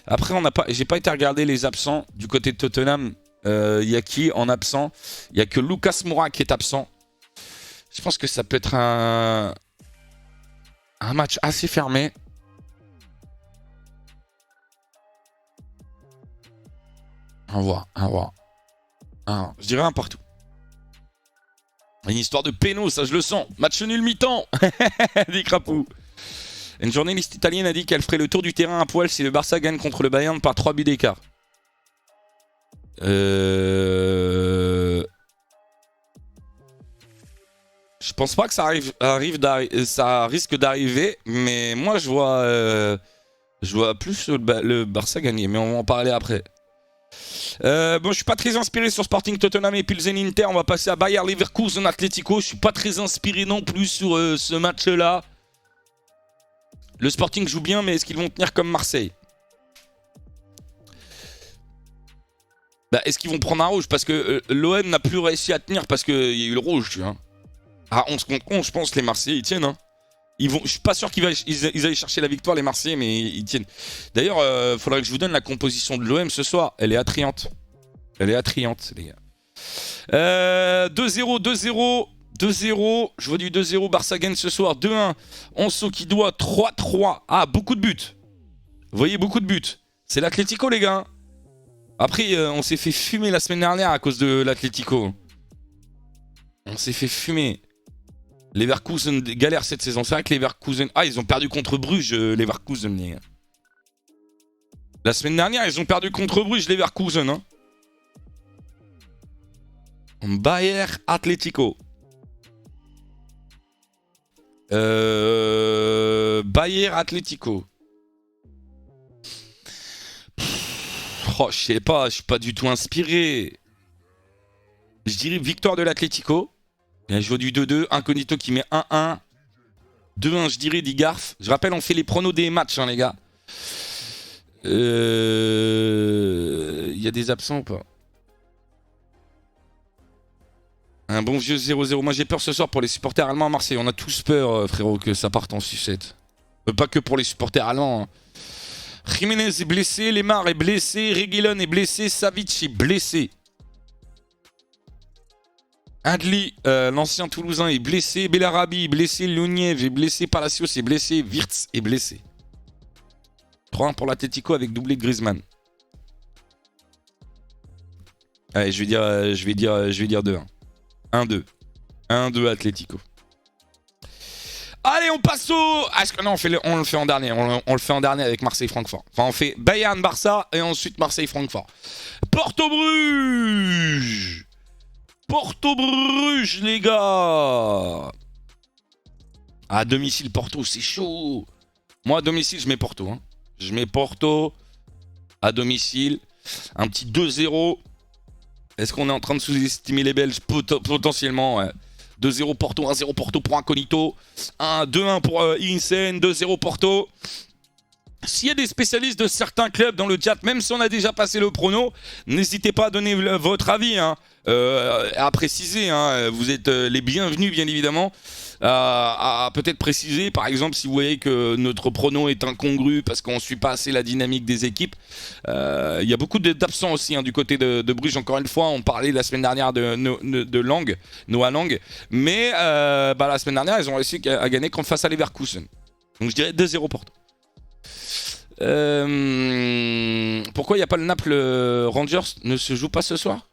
après j'ai pas été regarder les absents du côté de Tottenham. Y a qui en absent? Il y a que Lucas Moura qui est absent. Je pense que ça peut être un match assez fermé. À voir. Je dirais un partout. Une histoire de péno, ça je le sens. Match nul mi-temps. Dit Crapou. Une journaliste italienne a dit qu'elle ferait le tour du terrain à poil si le Barça gagne contre le Bayern par 3 buts d'écart. Je pense pas que ça risque d'arriver, mais moi je vois plus le Barça gagner, mais on va en parler après. Bon, je suis pas très inspiré sur Sporting Tottenham et Pilsen Inter. On va passer à Bayer Leverkusen Atlético. Je suis pas très inspiré non plus sur ce match-là. Le Sporting joue bien, mais est-ce qu'ils vont tenir comme Marseille? Bah, est-ce qu'ils vont prendre un rouge? Parce que l'OM n'a plus réussi à tenir parce qu'il y a eu le rouge, tu vois. À 11 contre 11, je pense que les Marseillais ils tiennent. Hein. Je suis pas sûr qu'ils aillent chercher la victoire, les Marseillais, mais ils tiennent. D'ailleurs, faudrait que je vous donne la composition de l'OM ce soir. Elle est attrayante. Les gars. 2-0, 2-0, 2-0. Je vois du 2-0. Barça gagne ce soir. 2-1. Onso qui doit 3-3. Ah, beaucoup de buts. Vous voyez, beaucoup de buts. C'est l'Atlético, les gars. Après, on s'est fait fumer la semaine dernière à cause de l'Atlético. On s'est fait fumer. Leverkusen galère cette saison. C'est vrai que Leverkusen... Ah, ils ont perdu contre Bruges, Leverkusen, les gars. La semaine dernière, ils ont perdu contre Bruges, Leverkusen. Hein. Bayer Atlético. Bayer Atlético. Oh, je sais pas, je suis pas du tout inspiré. Je dirais victoire de l'Atlético. Il joue du 2-2. Incognito qui met 1-1. 2-1, je dirais, dit Garf. Je rappelle, on fait les pronos des matchs, hein, les gars. Il y a des absents ou pas? Un bon vieux 0-0. Moi j'ai peur ce soir pour les supporters allemands à Marseille. On a tous peur, frérot, que ça parte en sucette. Pas que pour les supporters allemands. Hein. Jiménez est blessé, Lemar est blessé, Reguilon est blessé, Savic est blessé. Adli, l'ancien Toulousain, est blessé, Bellarabi est blessé, Luniev est blessé, Palacios est blessé, Wirtz est blessé. 3-1 pour l'Atlético avec doublé de Griezmann. Allez, je vais dire 2-1. 1-2. 1-2 Atlético. Allez, on passe au... Ah, non, on le fait en dernier. On le fait en dernier avec Marseille-Francfort. Enfin, on fait Bayern-Barça et ensuite Marseille-Francfort. Porto-Bruges. Porto-Bruges, les gars. À domicile, Porto, c'est chaud. Moi, à domicile, je mets Porto. Hein. Je mets Porto à domicile. Un petit 2-0. Est-ce qu'on est en train de sous-estimer les Belges? Potentiellement, ouais. 2-0 Porto, 1-0 Porto pour Incognito. 2-1 pour Insen, 2-0 Porto. S'il y a des spécialistes de certains clubs dans le chat, même si on a déjà passé le prono, n'hésitez pas à donner votre avis, hein, à préciser. Hein, vous êtes les bienvenus, bien évidemment. À peut-être préciser, par exemple, si vous voyez que notre prono est incongru parce qu'on ne suit pas assez la dynamique des équipes. Il y a beaucoup d'absents aussi hein, du côté de Bruges. Encore une fois, on parlait la semaine dernière de Lang, Noah Lang. Mais la semaine dernière, ils ont réussi à gagner contre face à Leverkusen. Donc je dirais 2-0 Porto. Pourquoi il n'y a pas le Naples Rangers ne se joue pas ce soir?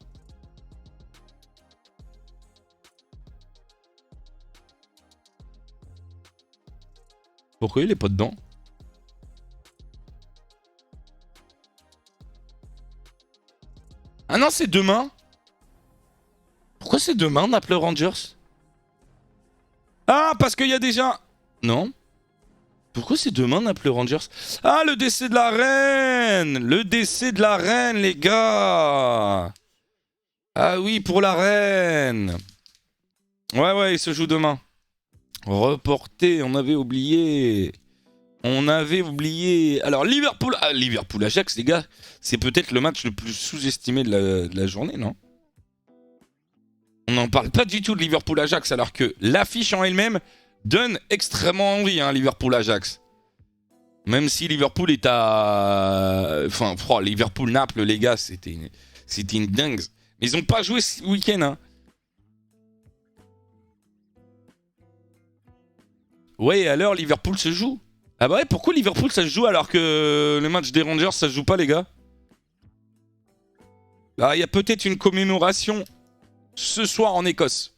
Pourquoi il est pas dedans? Ah non, c'est demain. Pourquoi c'est demain, Naples Rangers? Ah, parce qu'il y a déjà... Non. Pourquoi c'est demain, Naples Rangers? Ah, le décès de la reine. Le décès de la reine, les gars. Ah oui, pour la reine. Ouais, il se joue demain. Reporté, on avait oublié. Alors, Liverpool-Ajax, les gars, c'est peut-être le match le plus sous-estimé de la journée, non? On n'en parle pas du tout de Liverpool-Ajax, alors que l'affiche en elle-même donne extrêmement envie, hein, Liverpool-Ajax. Même si Liverpool est à... Enfin, Liverpool-Naples, les gars, c'était une dingue. Mais ils n'ont pas joué ce week-end, hein. Ouais, alors Liverpool se joue. Ah bah ouais, pourquoi Liverpool ça se joue alors que le match des Rangers ça se joue pas, les gars? Ah, il y a peut-être une commémoration ce soir en Écosse.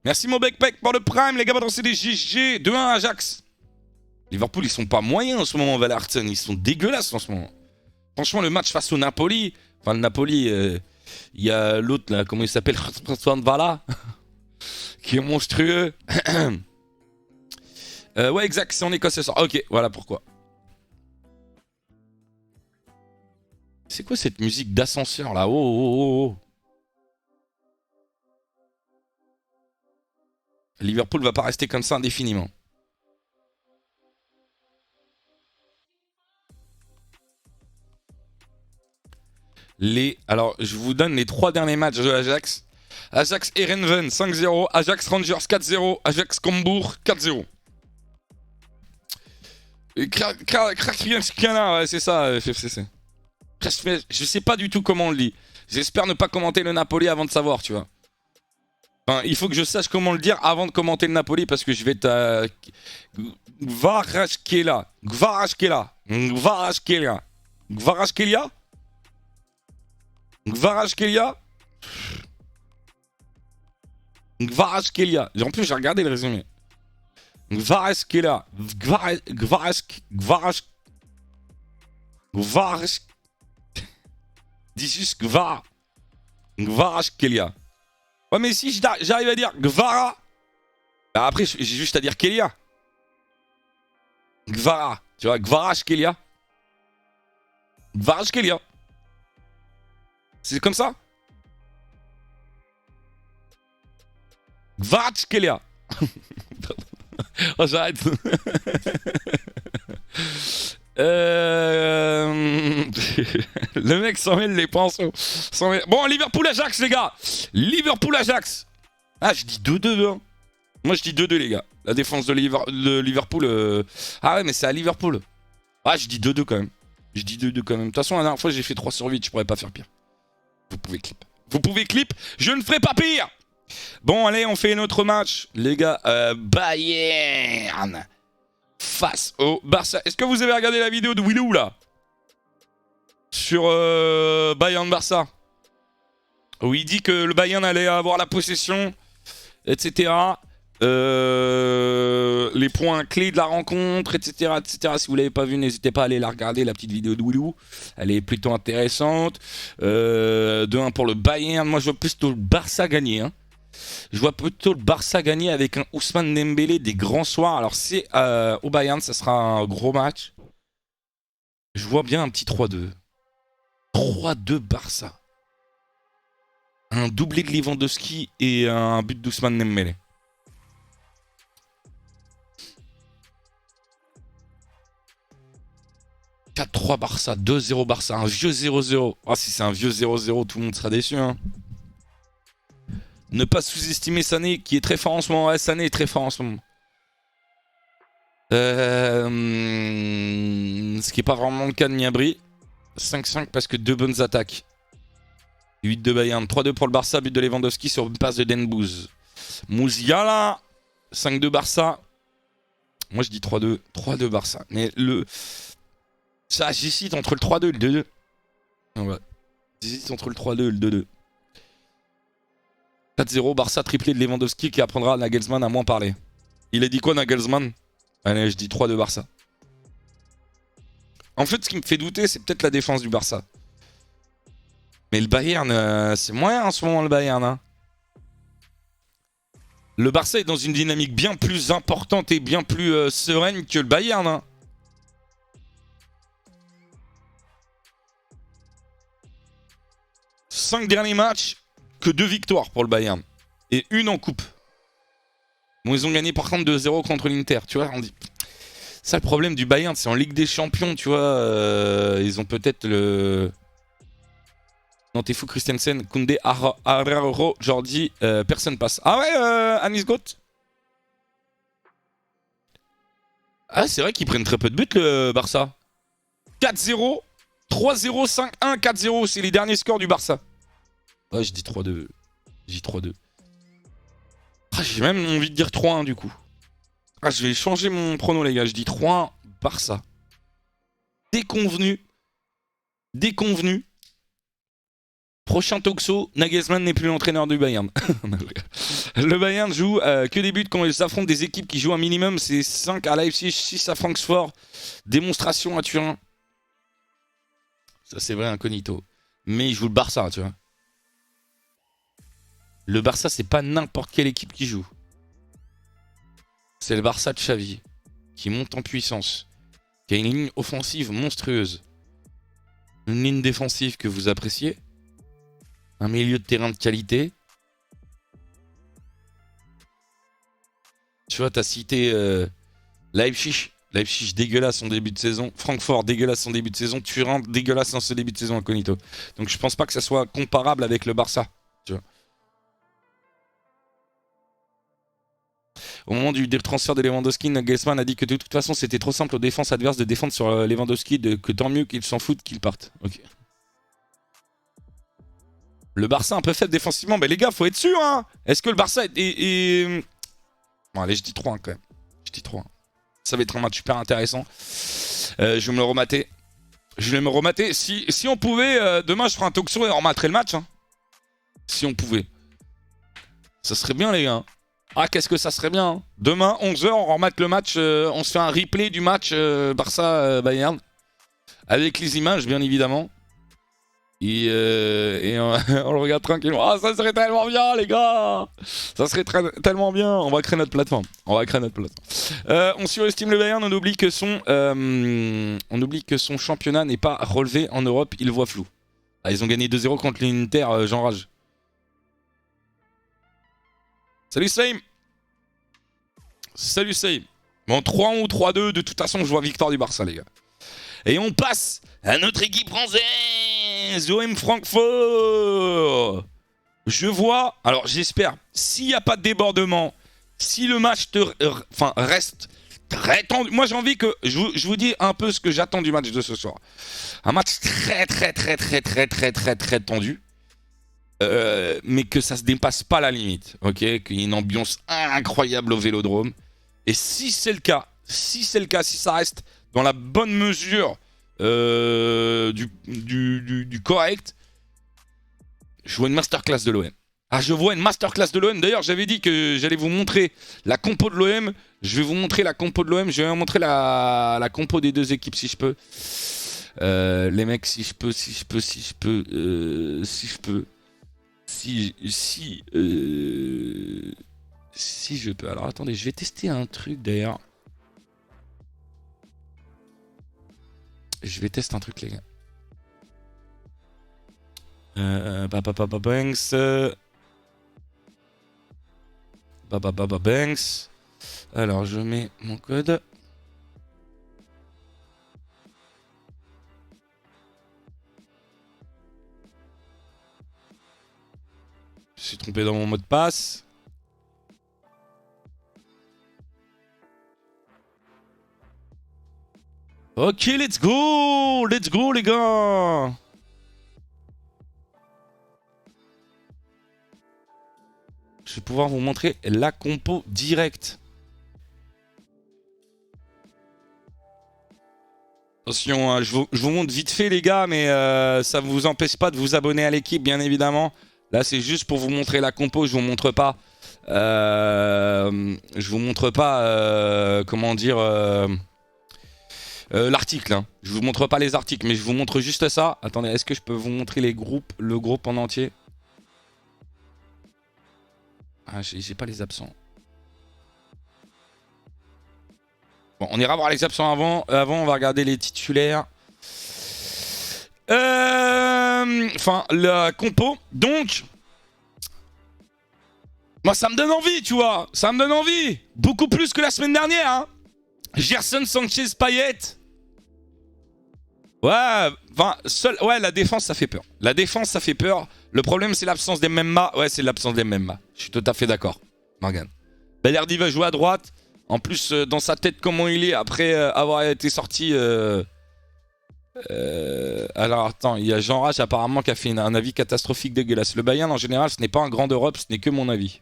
Merci mon Beckpeck pour le prime, les gars, c'est des GG. 2-1 Ajax. Liverpool, ils sont pas moyens en ce moment, Valarton. Ils sont dégueulasses en ce moment. Franchement, le match face au Napoli. Enfin, le Napoli, il y a l'autre là, comment il s'appelle? François Vala. Qui est monstrueux. Ouais, exact, c'est en Écosse ce soir. Ok, voilà pourquoi. C'est quoi cette musique d'ascenseur là? Oh. Liverpool va pas rester comme ça indéfiniment. Alors, je vous donne les 3 derniers matchs de Ajax. Ajax Erenven 5-0, Ajax Rangers 4-0, Ajax Combourg 4-0. Ouais, c'est ça, FFCC. Je sais pas du tout comment on le dit. J'espère ne pas commenter le Napoli avant de savoir, tu vois. Enfin, il faut que je sache comment le dire avant de commenter le Napoli parce que je vais être... Gvarashkelia. En plus, j'ai regardé le résumé. Gvarashkelia. Dis juste Gvarashkelia. Ouais, mais si j'arrive à dire Gvara, bah après j'ai juste à dire Kelia. Gvara, tu vois, Gvarashkelia. Gvarashkelia. C'est comme ça? Gvarashkelia. Oh, j'arrête. Le mec s'en mêle les pinceaux. Bon, Liverpool-Ajax, les gars. Liverpool-Ajax. Ah, je dis 2-2. Hein. Moi, je dis 2-2, les gars. La défense de Liverpool. Ah ouais, mais c'est à Liverpool. Ah, je dis 2-2 quand même. Je dis 2-2 quand même. De toute façon, la dernière fois, j'ai fait 3 sur 8. Je pourrais pas faire pire. Vous pouvez clip. Vous pouvez clip. Je ne ferai pas pire. Bon, allez, on fait notre match. Les gars, Bayern face au Barça. Est-ce que vous avez regardé la vidéo de Willou, là? Sur Bayern-Barça. Où il dit que le Bayern allait avoir la possession, etc. Les points clés de la rencontre, etc. etc. Si vous l'avez pas vu, n'hésitez pas à aller la regarder, la petite vidéo de Willou. Elle est plutôt intéressante. 2-1 pour le Bayern. Moi, je vois plutôt le Barça gagner. Hein. Je vois plutôt le Barça gagner avec un Ousmane Dembélé des grands soirs. Alors, c'est au Bayern, ça sera un gros match. Je vois bien un petit 3-2. 3-2 Barça. Un doublé de Lewandowski et un but d'Ousmane Dembélé. 4-3 Barça, 2-0 Barça, un vieux 0-0. Ah, si c'est un vieux 0-0, tout le monde sera déçu. Hein. Ne pas sous-estimer Sané, qui est très fort en ce moment. Ouais, Sané est très fort en ce moment. Ce qui n'est pas vraiment le cas de Gnabry. 5-5 parce que 2 bonnes attaques. 8 de Bayern, 3-2 pour le Barça, but de Lewandowski sur une passe de Denbouz. Mouziala, 5-2 Barça. Moi je dis 3-2. 3-2 Barça. Mais le... Ça, j'hésite entre le 3-2 et le 2-2. Ouais. J'hésite entre le 3-2 et le 2-2. 4-0, Barça triplé de Lewandowski qui apprendra à Nagelsmann à moins parler. Il a dit quoi Nagelsmann? Allez, je dis 3-2 Barça. En fait, ce qui me fait douter, c'est peut-être la défense du Barça. Mais le Bayern, c'est moyen en ce moment le Bayern. Hein. Le Barça est dans une dynamique bien plus importante et bien plus sereine que le Bayern. Hein. Cinq derniers matchs, que 2 victoires pour le Bayern. Et 1 en coupe. Bon, ils ont gagné par contre 2-0 contre l'Inter. Tu vois, on dit... Ça, le problème du Bayern, c'est en Ligue des Champions, tu vois. Ils ont peut-être le... Non, t'es fou, Christensen, Koundé, Arrero, Jordi, personne passe. Ah ouais, Anis Goth. Ah, c'est vrai qu'ils prennent très peu de buts, le Barça. 4-0, 3-0, 5-1, 4-0. C'est les derniers scores du Barça. Ouais, je dis 3-2. Je dis 3-2. Ah, j'ai même envie de dire 3-1 du coup. Ah, je vais changer mon prono, les gars. Je dis 3-1 Barça. Déconvenu. Déconvenu. Prochain talk-show, Nagelsmann n'est plus l'entraîneur du Bayern. Le Bayern joue que des buts quand ils affrontent des équipes qui jouent un minimum. C'est 5 à Leipzig, 6 à Francfort. Démonstration à Turin. Ça, c'est vrai, incognito. Mais il joue le Barça, tu vois. Le Barça, c'est pas n'importe quelle équipe qui joue. C'est le Barça de Xavi, qui monte en puissance, qui a une ligne offensive monstrueuse, une ligne défensive que vous appréciez, un milieu de terrain de qualité. Tu vois, t'as cité Leipzig. Leipzig dégueulasse en début de saison. Francfort dégueulasse en début de saison. Turin dégueulasse en ce début de saison incognito. Donc je pense pas que ça soit comparable avec le Barça. Tu vois. Au moment du transfert de Lewandowski, Nagelsmann a dit que de toute façon c'était trop simple aux défenses adverses de défendre sur Lewandowski, que tant mieux qu'ils s'en foutent qu'il parte. Ok. Le Barça un peu faible défensivement, mais les gars, faut être sûr, hein. Est-ce que le Barça est... Bon allez, je dis 3-1 quand même. Je dis 3-1. Ça va être un match super intéressant. Je vais me le remater. Je vais me remater. Si on pouvait, demain je ferai un talk-show et on rematerait le match. Hein. Si on pouvait. Ça serait bien les gars. Ah, qu'est-ce que ça serait bien. Hein. Demain, 11h, on remate le match. On se fait un replay du match Barça-Bayern. Avec les images, bien évidemment. Et on le regarde tranquillement. Ah, ça serait tellement bien, les gars. Ça serait tellement bien. On va créer notre plateforme. On surestime le Bayern. On oublie que son championnat n'est pas relevé en Europe. Il voit flou. Ah, ils ont gagné 2-0 contre l'Inter. J'enrage. Salut Saïm. Salut Saïm. Bon, 3-1 ou 3-2. De toute façon, je vois victoire du Barça, les gars. Et on passe à notre équipe française, OM Francfort. Je vois, alors j'espère, s'il n'y a pas de débordement, si le match reste très tendu. Moi j'ai envie que, je vous dis un peu ce que j'attends du match de ce soir. Un match très tendu. Mais que ça se dépasse pas la limite, ok, qu'il y ait une ambiance incroyable au Vélodrome. Et si c'est le cas, si ça reste dans la bonne mesure du correct, je vois une masterclass de l'OM. Ah, je vois une masterclass de l'OM. D'ailleurs, j'avais dit que j'allais vous montrer la compo de l'OM. Je vais vous montrer la compo de l'OM. Je vais vous montrer la compo des deux équipes si je peux. Les mecs, si je peux. Si je peux. Alors attendez, je vais tester un truc d'ailleurs. Je vais tester un truc, les gars. Banks. Banks. Alors je mets mon code. Je suis trompé dans mon mot de passe. Ok, let's go les gars. Je vais pouvoir vous montrer la compo directe. Attention, hein, je vous montre vite fait les gars, mais ça ne vous empêche pas de vous abonner à l'équipe, bien évidemment. Là, c'est juste pour vous montrer la compo. Je vous montre pas. Comment dire l'article. Hein. Je vous montre pas les articles, mais je vous montre juste ça. Attendez, est-ce que je peux vous montrer le groupe en entier? Ah, j'ai pas les absents. Bon, on ira voir les absents avant. Avant, on va regarder les titulaires. Enfin, la compo. Donc, moi, ça me donne envie, tu vois. Ça me donne envie. Beaucoup plus que la semaine dernière. Hein. Gerson, Sanchez, Payet. Ouais, enfin, ouais, la défense, ça fait peur. La défense, ça fait peur. Le problème, c'est l'absence des Mbemba. Ouais, c'est l'absence des Mbemba. Je suis tout à fait d'accord, Morgan. Balerdi va jouer à droite. En plus, dans sa tête, comment il est, après avoir été sorti... alors, attends, il y a Jean Rage, apparemment, qui a fait un avis catastrophique dégueulasse. Le Bayern, en général, ce n'est pas un grand d'Europe, ce n'est que mon avis.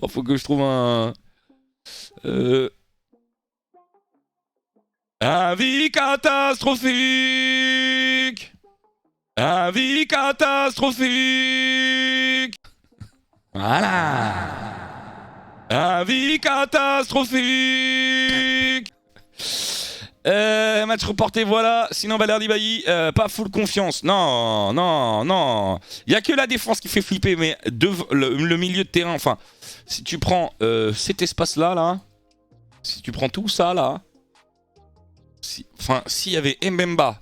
Oh, faut que je trouve un... Avis catastrophique. Avis catastrophique. Voilà. Avis catastrophique. Match reporté, voilà. Sinon, Balerdi Bailly, pas full confiance. Non. Il n'y a que la défense qui fait flipper, mais le milieu de terrain, enfin, si tu prends cet espace-là, si tu prends tout ça, là, s'il y avait Mbemba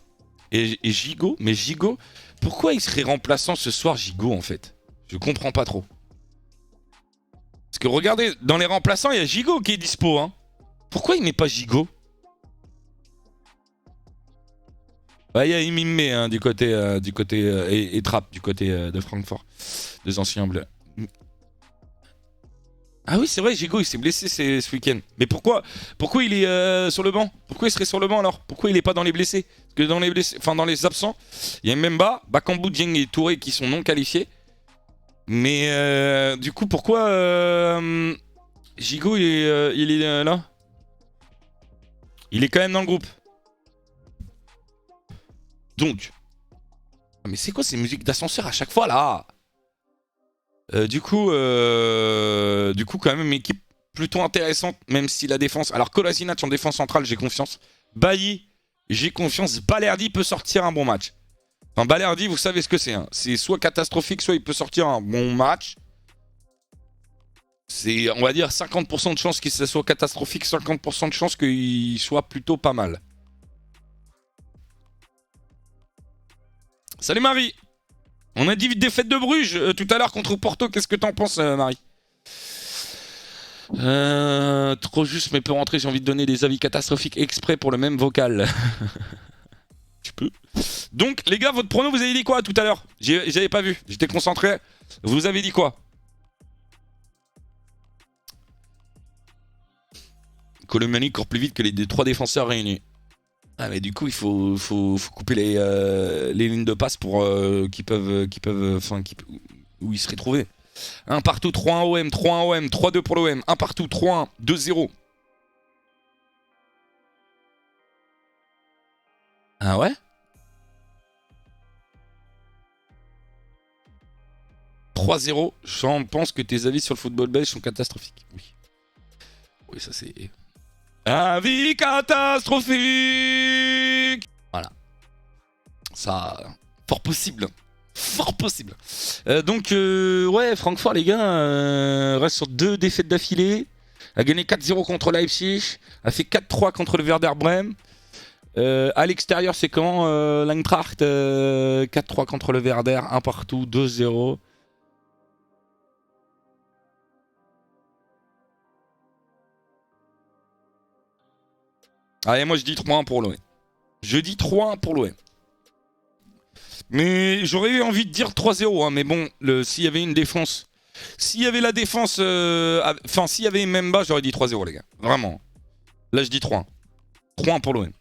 et Gigot, mais Gigot, pourquoi il serait remplaçant ce soir, Gigot, en fait? Je comprends pas trop. Parce que regardez, dans les remplaçants, il y a Gigot qui est dispo. Hein. Pourquoi il met pas Gigot? Ouais, il y a Imimé hein, du côté et Trapp du côté de Francfort. Deux anciens bleus. Ah oui, c'est vrai, Gigot, il s'est blessé ce week-end. Mais pourquoi il est sur le banc? Pourquoi il serait sur le banc alors? Pourquoi il est pas dans les blessés? Parce que dans les blessés, enfin dans les absents, il y a Mbemba, Bakambu, Dieng et Touré qui sont non qualifiés. Mais du coup, pourquoi Gigot il est là? Il est quand même dans le groupe. Donc, mais c'est quoi ces musiques d'ascenseur à chaque fois là? Du coup, quand même, une équipe plutôt intéressante, même si la défense... Alors, Kolasinac en défense centrale, j'ai confiance. Bailly, j'ai confiance. Balerdi peut sortir un bon match. Enfin, Balerdi, vous savez ce que c'est. Hein. C'est soit catastrophique, soit il peut sortir un bon match. C'est, on va dire, 50% de chance qu'il soit catastrophique, 50% de chance qu'il soit plutôt pas mal. Salut Marie! On a dit défaite de Bruges tout à l'heure contre Porto. Qu'est-ce que t'en penses, Marie? Trop juste, mais peut rentrer. J'ai envie de donner des avis catastrophiques exprès pour le même vocal. Tu peux. Donc, les gars, votre prono, vous avez dit quoi tout à l'heure? J'avais pas vu. J'étais concentré. Vous avez dit quoi? Colomani court plus vite que les 3 défenseurs réunis. Ah, mais du coup, il faut couper les lignes de passe pour qui peuvent, où ils seraient trouvés. 1 partout, 3-1 OM, 3-1 OM, 3-2 pour l'OM, 1 partout, 3-1, 2-0. Ah ouais? 3-0, j'en pense que tes avis sur le football belge sont catastrophiques. Oui. Oui, ça c'est... Avis catastrophique. Voilà. Ça... Fort possible. Fort possible. Donc, ouais, Francfort, les gars, reste sur 2 défaites d'affilée. A gagné 4-0 contre Leipzig. A fait 4-3 contre le Werder Bremen. À l'extérieur, c'est quand l'Eintracht 4-3 contre le Werder. 1 partout, 2-0. Allez, moi je dis 3-1 pour l'OM. Je dis 3-1 pour l'OM. Mais j'aurais eu envie de dire 3-0, hein, mais bon, s'il y avait une défense... S'il y avait la défense... Enfin, s'il y avait Mbemba, j'aurais dit 3-0, les gars. Vraiment. Là, je dis 3-1. 3-1 pour l'OM.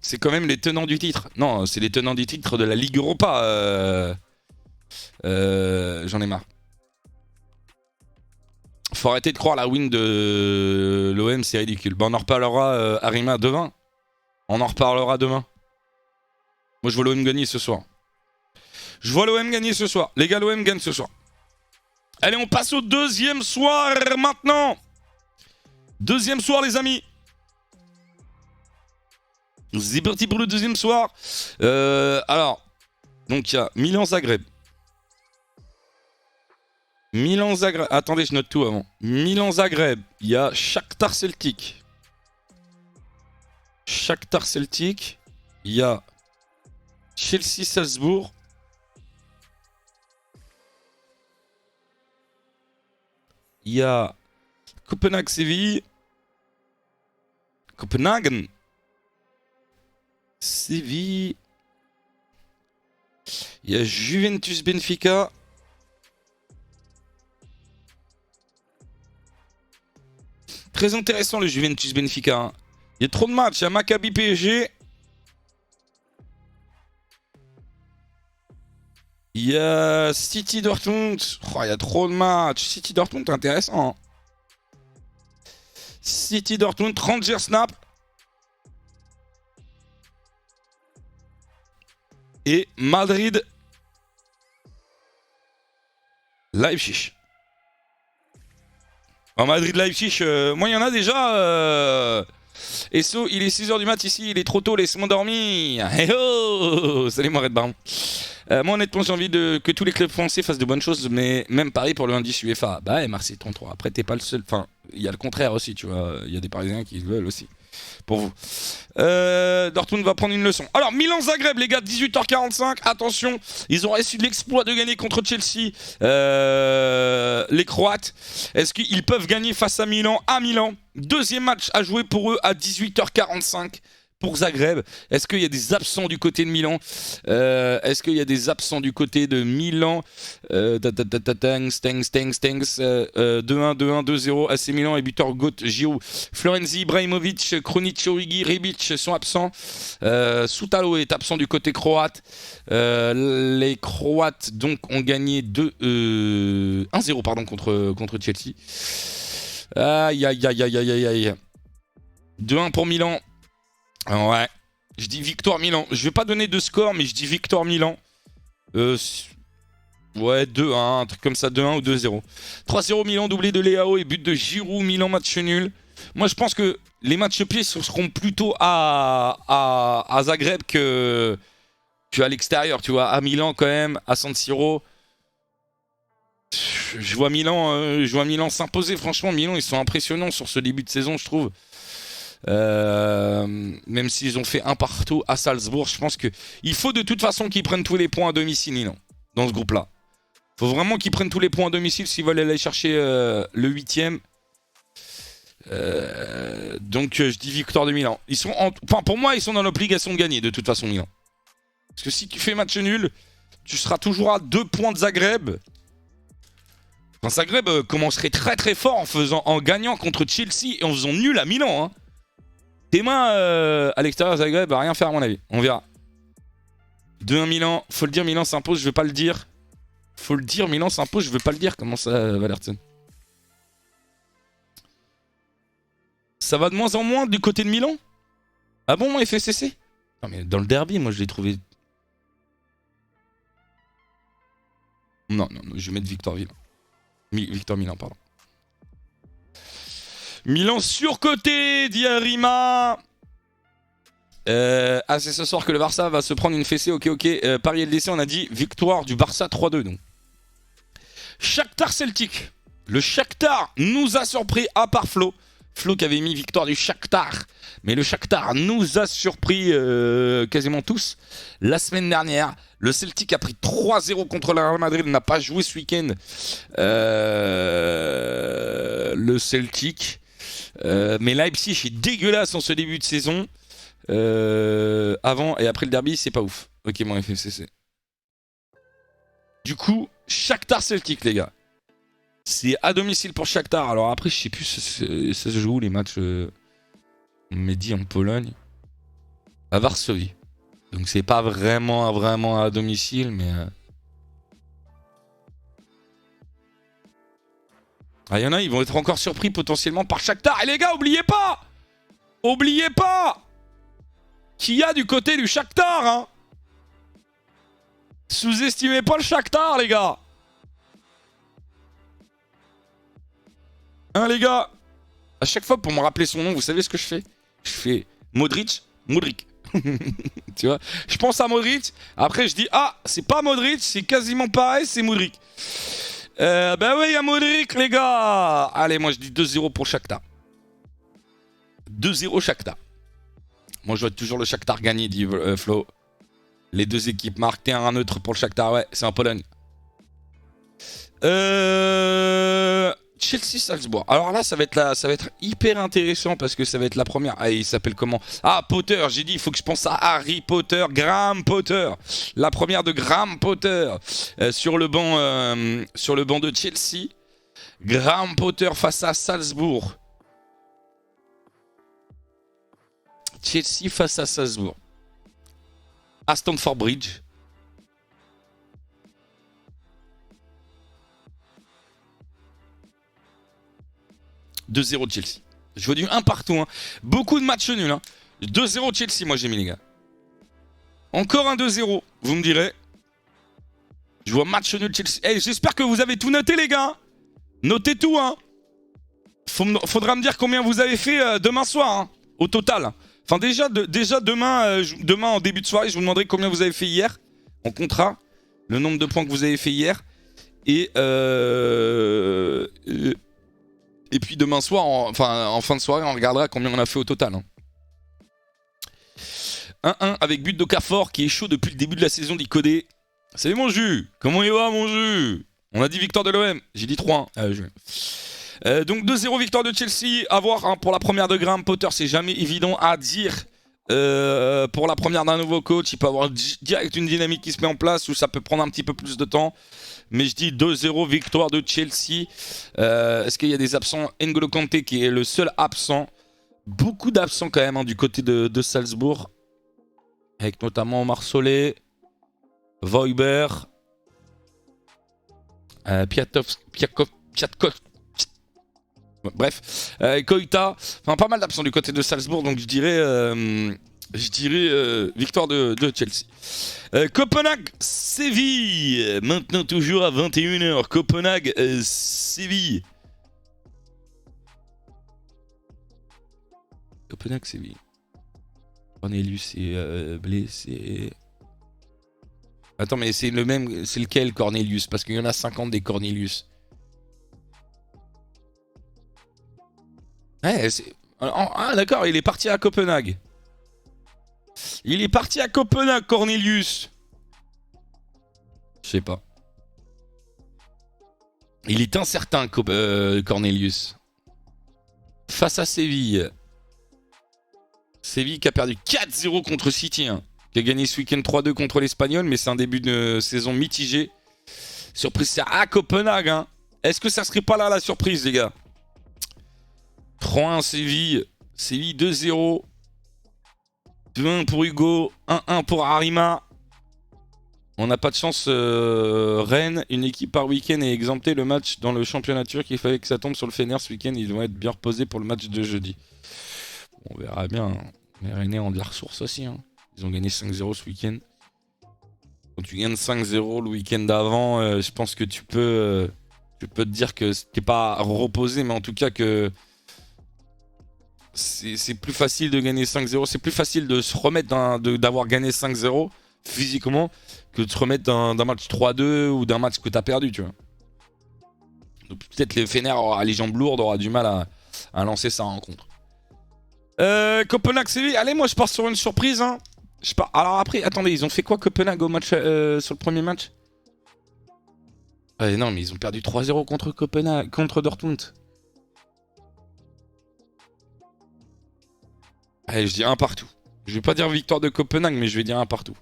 C'est quand même les tenants du titre. Non, c'est les tenants du titre de la Ligue Europa. J'en ai marre. Faut arrêter de croire la win de l'OM, c'est ridicule. Bon, on en reparlera, Arima, demain. On en reparlera demain. Moi, je vois l'OM gagner ce soir. Je vois l'OM gagner ce soir. Les gars, l'OM gagne ce soir. Allez, on passe au deuxième soir maintenant. Deuxième soir, les amis. C'est parti pour le deuxième soir. Alors, donc il y a Milan-Zagreb. Milan-Zagreb. Attendez, je note tout avant. Milan-Zagreb. Il y a Shakhtar Celtic. Shakhtar Celtic. Il y a Chelsea-Salzbourg. Il y a Copenhague-Séville. Copenhagen. Séville. Il y a Juventus-Benfica. Très intéressant le Juventus-Benfica. Hein. Il y a trop de matchs. Il y a Maccabi-PSG. Il y a City-Dortmund. Oh, il y a trop de matchs. City-Dortmund, intéressant. Hein. City-Dortmund, Rangers-Naples. Et Madrid. Leipzig. En Madrid-Leipzig, moi il y en a déjà. Esso, il est 6h du mat ici, il est trop tôt, laisse-moi dormir. Hey oh, salut moi Red Baron. Moi honnêtement j'ai envie que tous les clubs français fassent de bonnes choses, mais même pareil pour le indice UEFA. Bah ouais, Marseille 33. Après t'es pas le seul, enfin il y a le contraire aussi, tu vois. Il y a des Parisiens qui veulent aussi. Pour vous. Dortmund va prendre une leçon. Alors, Milan-Zagreb, les gars, 18h45. Attention, ils ont reçu l'exploit de gagner contre Chelsea. Les Croates. Est-ce qu'ils peuvent gagner face à Milan? À Milan. Deuxième match à jouer pour eux à 18h45. Pour Zagreb, est-ce qu'il y a des absents du côté de Milan? 2-1, 2-1, 2-0. AC Milan et buteur Goth, Giroud. Florenzi, Ibrahimovic, Krunic, Origi, Rebic sont absents. Soutalo est absent du côté croate. Les Croates donc ont gagné 1-0 pardon, contre Chelsea. Aïe aïe aïe aïe aïe aïe. 2-1 pour Milan. Ouais, je dis victoire Milan. Je vais pas donner de score, mais je dis victoire Milan. Ouais, 2-1, un truc comme ça, 2-1 ou 2-0. 3-0 Milan, doublé de Leao et but de Giroud. Milan, match nul. Moi, je pense que les matchs pieds seront plutôt à Zagreb que à l'extérieur, tu vois. À Milan, quand même, à San Siro. Je vois Milan s'imposer. Franchement, Milan, ils sont impressionnants sur ce début de saison, je trouve. Même s'ils ont fait un partout à Salzbourg, je pense qu'il faut de toute façon qu'ils prennent tous les points à domicile, non, dans ce groupe-là. Faut vraiment qu'ils prennent tous les points à domicile s'ils veulent aller chercher le 8ème. Donc je dis victoire de Milan. Enfin, pour moi, ils sont dans l'obligation de gagner de toute façon, Milan. Parce que si tu fais match nul, tu seras toujours à 2 points de Zagreb. Enfin, Zagreb commencerait très très fort en gagnant contre Chelsea et en faisant nul à Milan. Hein. Tes mains à l'extérieur, Zagreb va rien faire à mon avis. On verra. 2-1 Milan. Faut le dire, Milan s'impose, je veux pas le dire. Faut le dire, Milan s'impose, je veux pas le dire. Comment ça, Valerton? Ça va de moins en moins du côté de Milan? Ah bon, FSCC? Non mais dans le derby, moi je l'ai trouvé... Non, je vais mettre Victor Milan. Victor Milan, pardon. Milan surcoté, dit Arima. C'est ce soir que le Barça va se prendre une fessée. Ok. Paris LDC, on a dit victoire du Barça 3-2. Donc. Shakhtar Celtic. Le Shakhtar nous a surpris, à part Flo. Flo qui avait mis victoire du Shakhtar. Mais le Shakhtar nous a surpris quasiment tous. La semaine dernière, le Celtic a pris 3-0 contre le Real Madrid. Il n'a pas joué ce week-end. Le Celtic. Mais Leipzig est dégueulasse en ce début de saison. Avant et après le derby, c'est pas ouf. Ok, mon FFCC. Du coup, Shakhtar Celtic, les gars. C'est à domicile pour Shakhtar. Alors après, je sais plus, ça se joue où les matchs Mehdi en Pologne. À Varsovie. Donc c'est pas vraiment à domicile, mais... Ah, il y en a, ils vont être encore surpris potentiellement par Shakhtar. Et les gars, oubliez pas qu'il y a du côté du Shakhtar, hein. Sous-estimez pas le Shakhtar, les gars. Hein, les gars. À chaque fois, pour me rappeler son nom, vous savez ce que je fais? Je fais Modric. Tu vois? Je pense à Modric. Après, je dis, ah, c'est pas Modric, c'est quasiment pareil, c'est Modric. Ben oui, il y a Modric, les gars. Allez, moi, je dis 2-0 pour Shakhtar. 2-0 Shakhtar. Moi, je vois toujours le Shakhtar gagner, dit Flo. Les deux équipes marquent. Un neutre pour le Shakhtar. Ouais, c'est en Pologne. Chelsea-Salzbourg. Alors là, ça va être hyper intéressant parce que ça va être la première. Ah, il s'appelle comment? Ah, Potter. J'ai dit, il faut que je pense à Harry Potter. Graham Potter. La première de Graham Potter sur le banc de Chelsea. Graham Potter face à Salzbourg. Chelsea face à Salzbourg. À Stamford Bridge. « 2-0 Chelsea. Je vois du 1 partout. Hein. Beaucoup de matchs nuls. Hein. 2-0 Chelsea, moi j'ai mis, les gars. Encore un 2-0, vous me direz. Je vois match nul Chelsea. Hey, j'espère que vous avez tout noté, les gars. Notez tout. Hein. Faudra me dire combien vous avez fait demain soir, hein, au total. Enfin, déjà demain en début de soirée, je vous demanderai combien vous avez fait hier. On comptera le nombre de points que vous avez fait hier. Et puis demain soir, en fin de soirée, on regardera combien on a fait au total. Hein. 1-1 avec but d'Okafor qui est chaud depuis le début de la saison d'Icodé. Salut mon jus. Comment il va mon jus? On a dit victoire de l'OM. J'ai dit 3-1. Donc 2-0 victoire de Chelsea. À voir hein, pour la première de Graham Potter. C'est jamais évident à dire. Pour la première d'un nouveau coach, il peut avoir direct une dynamique qui se met en place ou ça peut prendre un petit peu plus de temps. Mais je dis 2-0 victoire de Chelsea. Est-ce qu'il y a des absents? N'Golo Kanté qui est le seul absent. Beaucoup d'absents quand même hein, du côté de Salzbourg. Avec notamment Marsolé, Voiber, bref, Koita. Enfin pas mal d'absents du côté de Salzbourg. Donc je dirais victoire de Chelsea. Copenhague-Séville. Maintenant toujours à 21h. Copenhague-Séville. Copenhague-Séville. Cornelius est blessé. Attends, mais c'est le même. C'est lequel Cornelius? Parce qu'il y en a 50 des Cornelius. Ouais, ah d'accord, il est parti à Copenhague. Il est parti à Copenhague, Cornelius. Je sais pas. Il est incertain, Cornelius. Face à Séville. Séville qui a perdu 4-0 contre City. Hein, qui a gagné ce week-end 3-2 contre l'Espagnol, mais c'est un début de saison mitigé. Surprise, c'est à Copenhague. Hein. Est-ce que ça serait pas là la surprise, les gars? 3-1 Séville. Séville 2-0. 2-1 pour Hugo. 1-1 pour Arima. On n'a pas de chance. Rennes, une équipe par week-end est exemptée le match dans le championnat turc. Il fallait que ça tombe sur le Fener ce week-end. Ils vont être bien reposés pour le match de jeudi. On verra bien. Les Rennais ont de la ressource aussi. Hein. Ils ont gagné 5-0 ce week-end. Quand tu gagnes 5-0 le week-end d'avant, je pense que tu peux te dire que t'es pas reposé, mais en tout cas que c'est plus facile de gagner 5-0. C'est plus facile de se remettre d'avoir gagné 5-0 physiquement que de se remettre d'un match 3-2 ou d'un match que t'as perdu, tu vois. Donc peut-être le Fener aura les jambes lourdes, aura du mal à lancer sa rencontre. Copenhague Séville, allez, moi je pars sur une surprise. Hein. Alors après, attendez, ils ont fait quoi Copenhague au match sur le premier match? Non, mais ils ont perdu 3-0 contre Copenhague, contre Dortmund. Allez, je dis un partout. Je vais pas dire victoire de Copenhague, mais je vais dire un partout.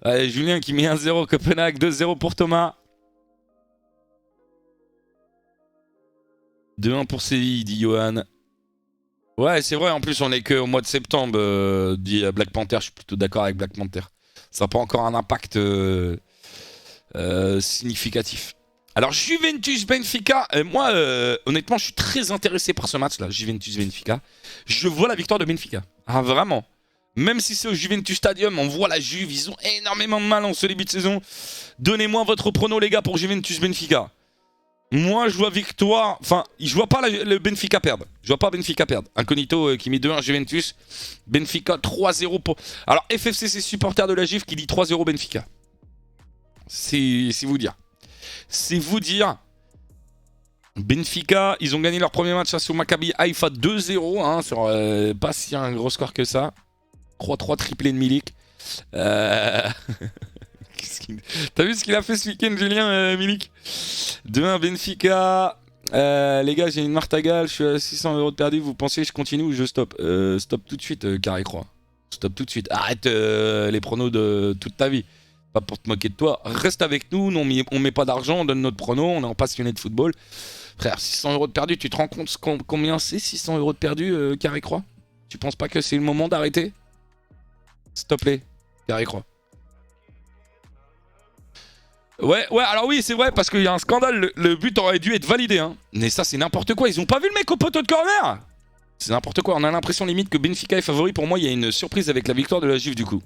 Allez, Julien qui met 1-0 Copenhague, 2-0 pour Thomas. 2-1 pour Séville, dit Johan. Ouais, c'est vrai, en plus on est qu'au mois de septembre, dit Black Panther, je suis plutôt d'accord avec Black Panther. Ça n'a pas encore un impact significatif. Alors Juventus-Benfica, moi honnêtement je suis très intéressé par ce match-là, Juventus-Benfica. Je vois la victoire de Benfica, ah vraiment. Même si c'est au Juventus Stadium, on voit la Juve, ils ont énormément de mal en ce début de saison. Donnez-moi votre prono les gars pour Juventus-Benfica. Moi, je vois victoire. Enfin, je vois pas le Benfica perdre. Je vois pas Benfica perdre. Incognito qui met 2-1 Juventus. Benfica 3-0 pour. Alors, FFCC supporter de la Juve qui dit 3-0 Benfica. C'est vous dire. C'est vous dire. Benfica, ils ont gagné leur premier match sur Maccabi Haïfa 2-0. Hein, sur pas si un gros score que ça. 3-3 triplé de Milik. T'as vu ce qu'il a fait ce week-end, Julien Milik? 2-1 Benfica. Les gars, j'ai une Martagal, je suis à 600 € de perdu. Vous pensez que je continue ou je stoppe? Stop tout de suite, Carré Croix. Stop tout de suite. Arrête les pronos de toute ta vie. Pas pour te moquer de toi. Reste avec nous. On met pas d'argent, on donne notre prono. On est en passionné de football. Frère, 600 € de perdu, tu te rends compte combien c'est 600 € de perdu, Carré Croix? Tu penses pas que c'est le moment d'arrêter? S'il te plaît, Carré Croix. Ouais, alors oui, c'est vrai, parce qu'il y a un scandale, le but aurait dû être validé, hein. Mais ça, c'est n'importe quoi, ils ont pas vu le mec au poteau de corner. C'est n'importe quoi, on a l'impression limite que Benfica est favori. Pour moi, il y a une surprise avec la victoire de la Juve, du coup.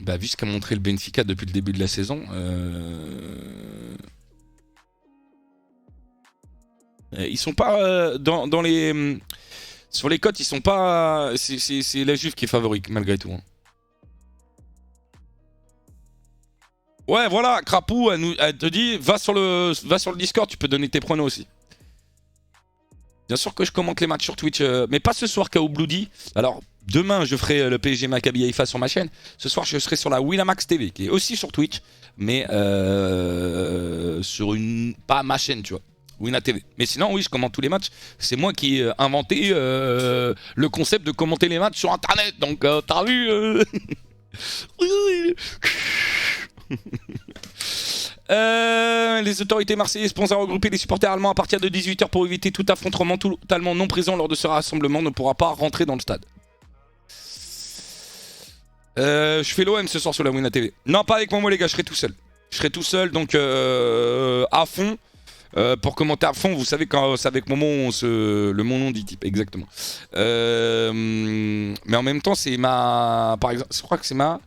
Bah, vu ce qu'a montré le Benfica depuis le début de la saison, ils sont pas dans les... Sur les cotes, ils sont pas... C'est la Juve qui est favori, malgré tout, hein. Ouais, voilà, Crapou, elle te dit, va sur le Discord, tu peux donner tes pronos aussi. Bien sûr que je commente les matchs sur Twitch, mais pas ce soir KO Bloody. Alors, demain, je ferai le PSG Maccabi Haïfa sur ma chaîne. Ce soir, je serai sur la Winamax TV, qui est aussi sur Twitch, mais sur pas ma chaîne, tu vois. Wina TV. Mais sinon, oui, je commente tous les matchs. C'est moi qui ai inventé le concept de commenter les matchs sur Internet. Donc, t'as vu les autorités marseillaises pensent à regrouper les supporters allemands à partir de 18 h pour éviter tout affrontement totalement non présent lors de ce rassemblement ne pourra pas rentrer dans le stade. Je fais l'OM ce soir sur la Wina TV. Non, pas avec moi les gars, je serai tout seul. Je serai tout seul, donc à fond. Pour commenter à fond, vous savez quand c'est avec Momo, le mon nom dit type, exactement. Mais en même temps, c'est ma... Par exemple, je crois que c'est ma...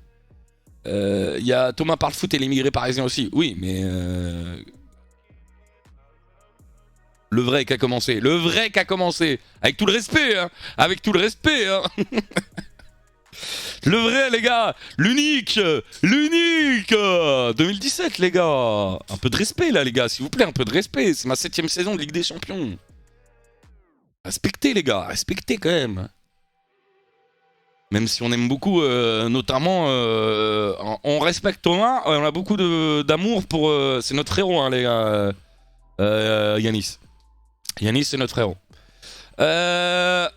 Il y a Thomas parle foot et l'émigré parisien aussi. Oui, mais le vrai qui a commencé. Le vrai qui a commencé. Avec tout le respect, hein. Avec tout le respect, hein. Le vrai, les gars. L'unique. 2017, les gars. Un peu de respect, là, les gars. S'il vous plaît, un peu de respect. C'est ma 7ème saison de Ligue des Champions. Respectez, les gars. Respectez, quand même. Même si on aime beaucoup, notamment, on respecte Thomas, on a beaucoup d'amour pour... c'est notre héros, hein, les gars, Yanis. Yanis, c'est notre héros.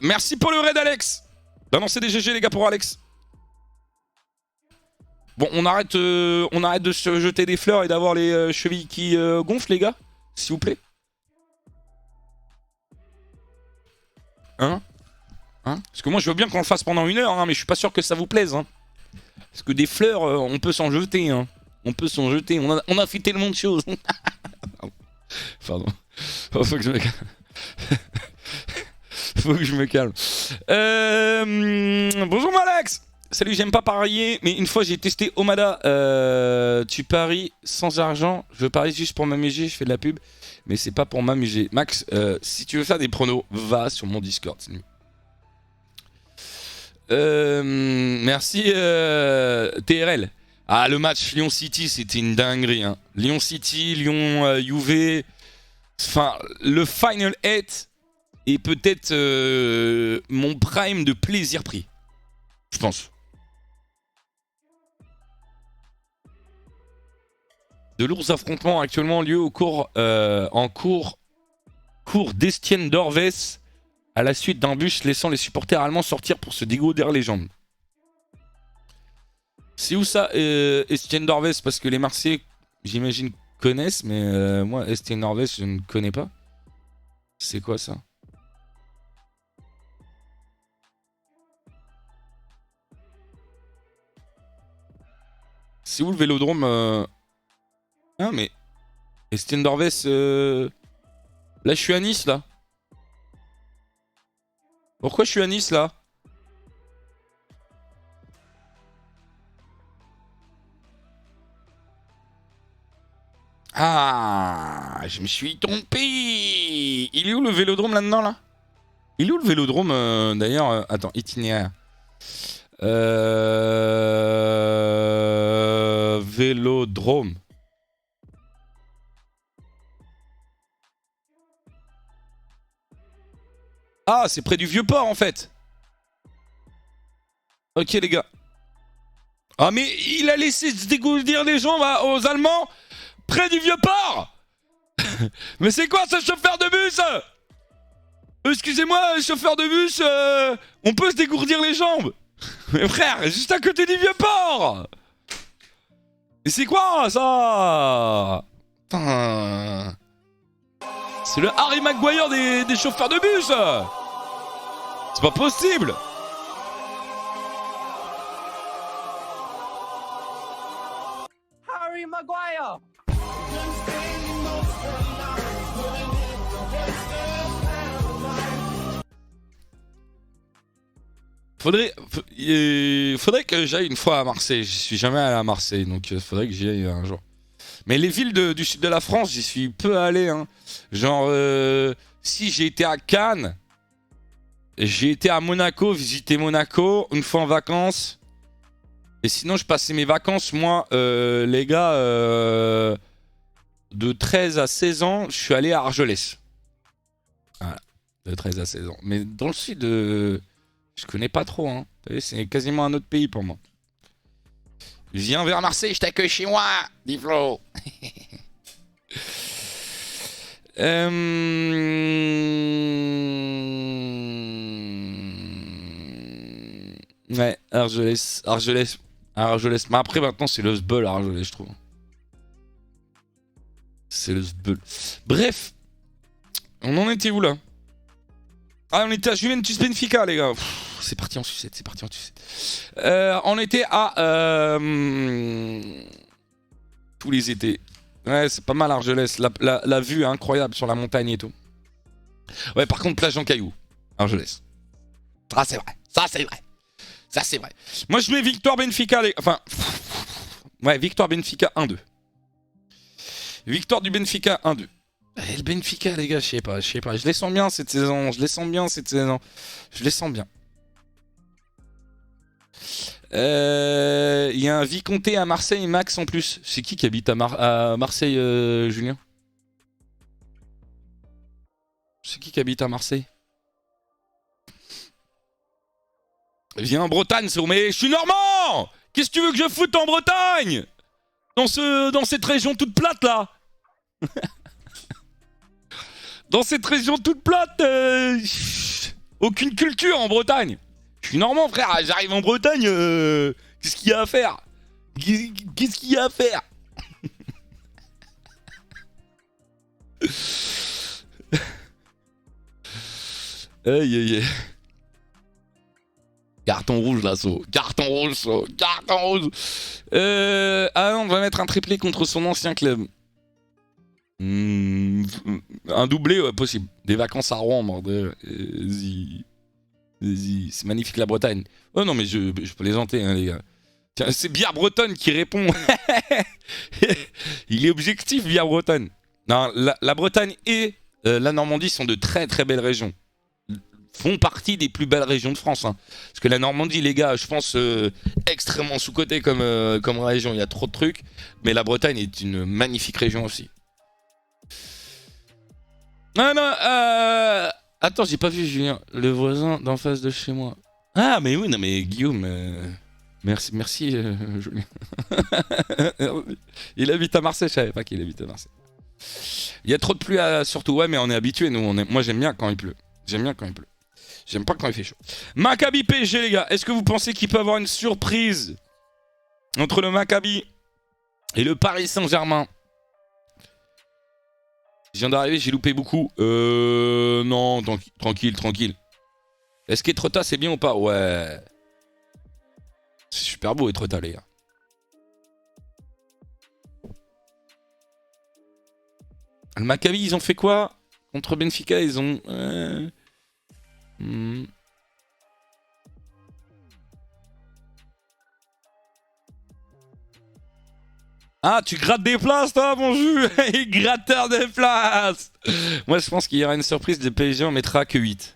Merci pour le raid, Alex. Balancez des GG, les gars, pour Alex. Bon, on arrête de se jeter des fleurs et d'avoir les chevilles qui gonflent, les gars, s'il vous plaît. Hein? Parce que moi je veux bien qu'on le fasse pendant 1 heure, hein, mais je suis pas sûr que ça vous plaise. Hein. Parce que des fleurs, on peut s'en jeter. Hein. On peut s'en jeter. On a fait tellement de choses. Pardon. Oh, faut que je me calme. Faut que je me calme. Bonjour Malax. Salut, j'aime pas parier, mais une fois j'ai testé Omada. Tu paries sans argent. Je parie juste pour m'amuser. Je fais de la pub, mais c'est pas pour m'amuser. Max, si tu veux faire des pronos, va sur mon Discord. C'est mieux. Merci TRL. Ah, le match Lyon-City, c'était une dinguerie. Hein. Lyon-City, Lyon-Juve. Enfin, le Final 8 est peut-être mon prime de plaisir pris. Je pense. De lourds affrontements actuellement ont lieu en cours d'Estienne d'Orves à la suite d'un bus laissant les supporters allemands sortir pour se dégourdir les jambes. C'est où ça, Estienne d'Orves? Parce que les Marseillais, j'imagine, connaissent, mais moi, Estienne d'Orves, je ne connais pas. C'est quoi ça? C'est où le vélodrome Ah, mais Estienne d'Orves, là, je suis à Nice, là. Pourquoi je suis à Nice, là? Ah, je me suis trompé. Il est où le vélodrome là-dedans, là? Il est où le vélodrome, d'ailleurs? Attends, itinéraire. Vélodrome. Ah, c'est près du Vieux-Port, en fait. Ok, les gars. Ah, mais il a laissé se dégourdir les jambes aux Allemands près du Vieux-Port. Mais c'est quoi ce chauffeur de bus? Excusez-moi, chauffeur de bus, on peut se dégourdir les jambes. Mais frère, juste à côté du Vieux-Port. Et c'est quoi ça? Putain. C'est le Harry Maguire des chauffeurs de bus. C'est pas possible. Harry Maguire. Faudrait que j'aille une fois à Marseille. Je suis jamais allé à Marseille, donc faudrait que j'y aille un jour. Mais les villes du sud de la France, j'y suis peu allé. Hein. Genre, si j'ai été à Cannes, j'ai été à Monaco, visiter Monaco une fois en vacances. Et sinon, je passais mes vacances, moi, les gars, de 13 à 16 ans, je suis allé à Argelès. Voilà, de 13 à 16 ans. Mais dans le sud, je connais pas trop. Hein. C'est quasiment un autre pays pour moi. Viens vers Marseille, je t'accueille chez moi, dit Flo. Ouais, Argelès. Mais après, maintenant, c'est le Sbeul, Argelès, je trouve. C'est le Sbeul. Bref, on en était où là? Ah, on était à Juventus Benfica, les gars. C'est parti en sucette, on était à tous les étés. Ouais, c'est pas mal Argelès. La vue est incroyable sur la montagne et tout. Ouais, par contre, plage en cailloux. Argelès. Ça, c'est vrai. Moi, je mets victoire Benfica, les... Enfin... Ouais, victoire Benfica 1-2. Victoire du Benfica 1-2. Et le Benfica, les gars, je sais pas. Je les sens bien cette saison. Je les sens bien. Il y a un Vicomté à Marseille, Max en plus. C'est qui habite à Marseille, Julien? C'est qui habite à Marseille? Viens en Bretagne, mais je suis normand. Qu'est-ce que tu veux que je foute en Bretagne? Dans cette région toute plate, là. Dans cette région toute plate, aucune culture en Bretagne. Je suis normand, frère, j'arrive en Bretagne, qu'est-ce qu'il y a à faire? Qu'est-ce qu'il y a à faire? Aïe aïe aïe. Carton rouge là, So. Carton rouge, So. Carton rouge. Ah non, on va mettre un triplé contre son ancien club. Un doublé, ouais, possible. Des vacances à Rouen, bordel. Vas-y. Vas-y. C'est magnifique la Bretagne. Oh non, mais je plaisantais, hein, les gars. Tiens, c'est Bière Bretonne qui répond. Il est objectif, Bière Bretonne. Non, la Bretagne et la Normandie sont de très très belles régions. Font partie des plus belles régions de France. Hein. Parce que la Normandie, les gars, je pense extrêmement sous-cotée comme région. Il y a trop de trucs. Mais la Bretagne est une magnifique région aussi. Non, non, attends, j'ai pas vu Julien. Le voisin d'en face de chez moi. Ah, mais oui, non, mais Guillaume... Merci Julien. Il habite à Marseille, je savais pas qu'il habite à Marseille. Il y a trop de pluie, surtout, ouais, mais on est habitués, nous. Moi, j'aime bien quand il pleut. J'aime bien quand il pleut. J'aime pas quand il fait chaud. Maccabi PSG, les gars. Est-ce que vous pensez qu'il peut avoir une surprise entre le Maccabi et le Paris Saint-Germain? Je viens d'arriver, j'ai loupé beaucoup. Non, tranquille. Est-ce qu'Etretat, c'est bien ou pas? Ouais. C'est super beau, Etretat, les gars. Le Maccabi, ils ont fait quoi? Contre Benfica, ils ont... Ah, tu grattes des places, toi, mon jus. Gratteur de places. Moi, je pense qu'il y aura une surprise. Le PSG, on mettra que 8.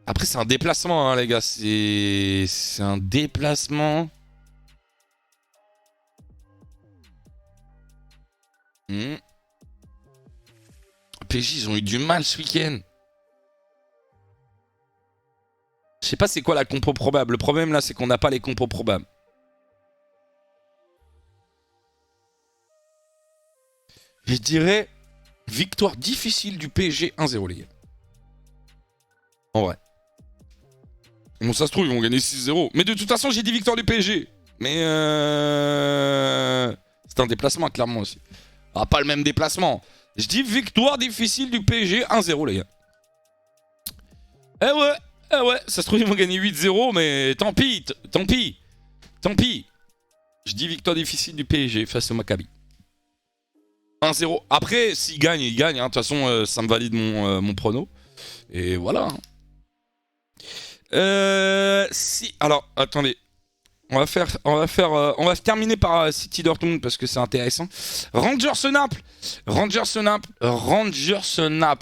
Après, c'est un déplacement, hein, les gars. C'est un déplacement. PSG, ils ont eu du mal ce week-end. Je sais pas c'est quoi la compo probable. Le problème là, c'est qu'on n'a pas les compos probables. Je dirais victoire difficile du PSG 1-0, les gars. En vrai. Bon, ça se trouve, ils vont gagner 6-0. Mais de toute façon, j'ai dit victoire du PSG. Mais c'est un déplacement, clairement aussi. Ah, pas le même déplacement. Je dis victoire difficile du PSG 1-0, les gars. Eh ouais, ça se trouve, ils vont gagner 8-0, mais tant pis. Je dis victoire difficile du PSG face au Maccabi. 1-0. Après, s'ils gagnent, ils gagnent. De toute façon, ça me valide mon prono. Et voilà. Alors, attendez. On va terminer par City Dortmund parce que c'est intéressant. Rangers Naples,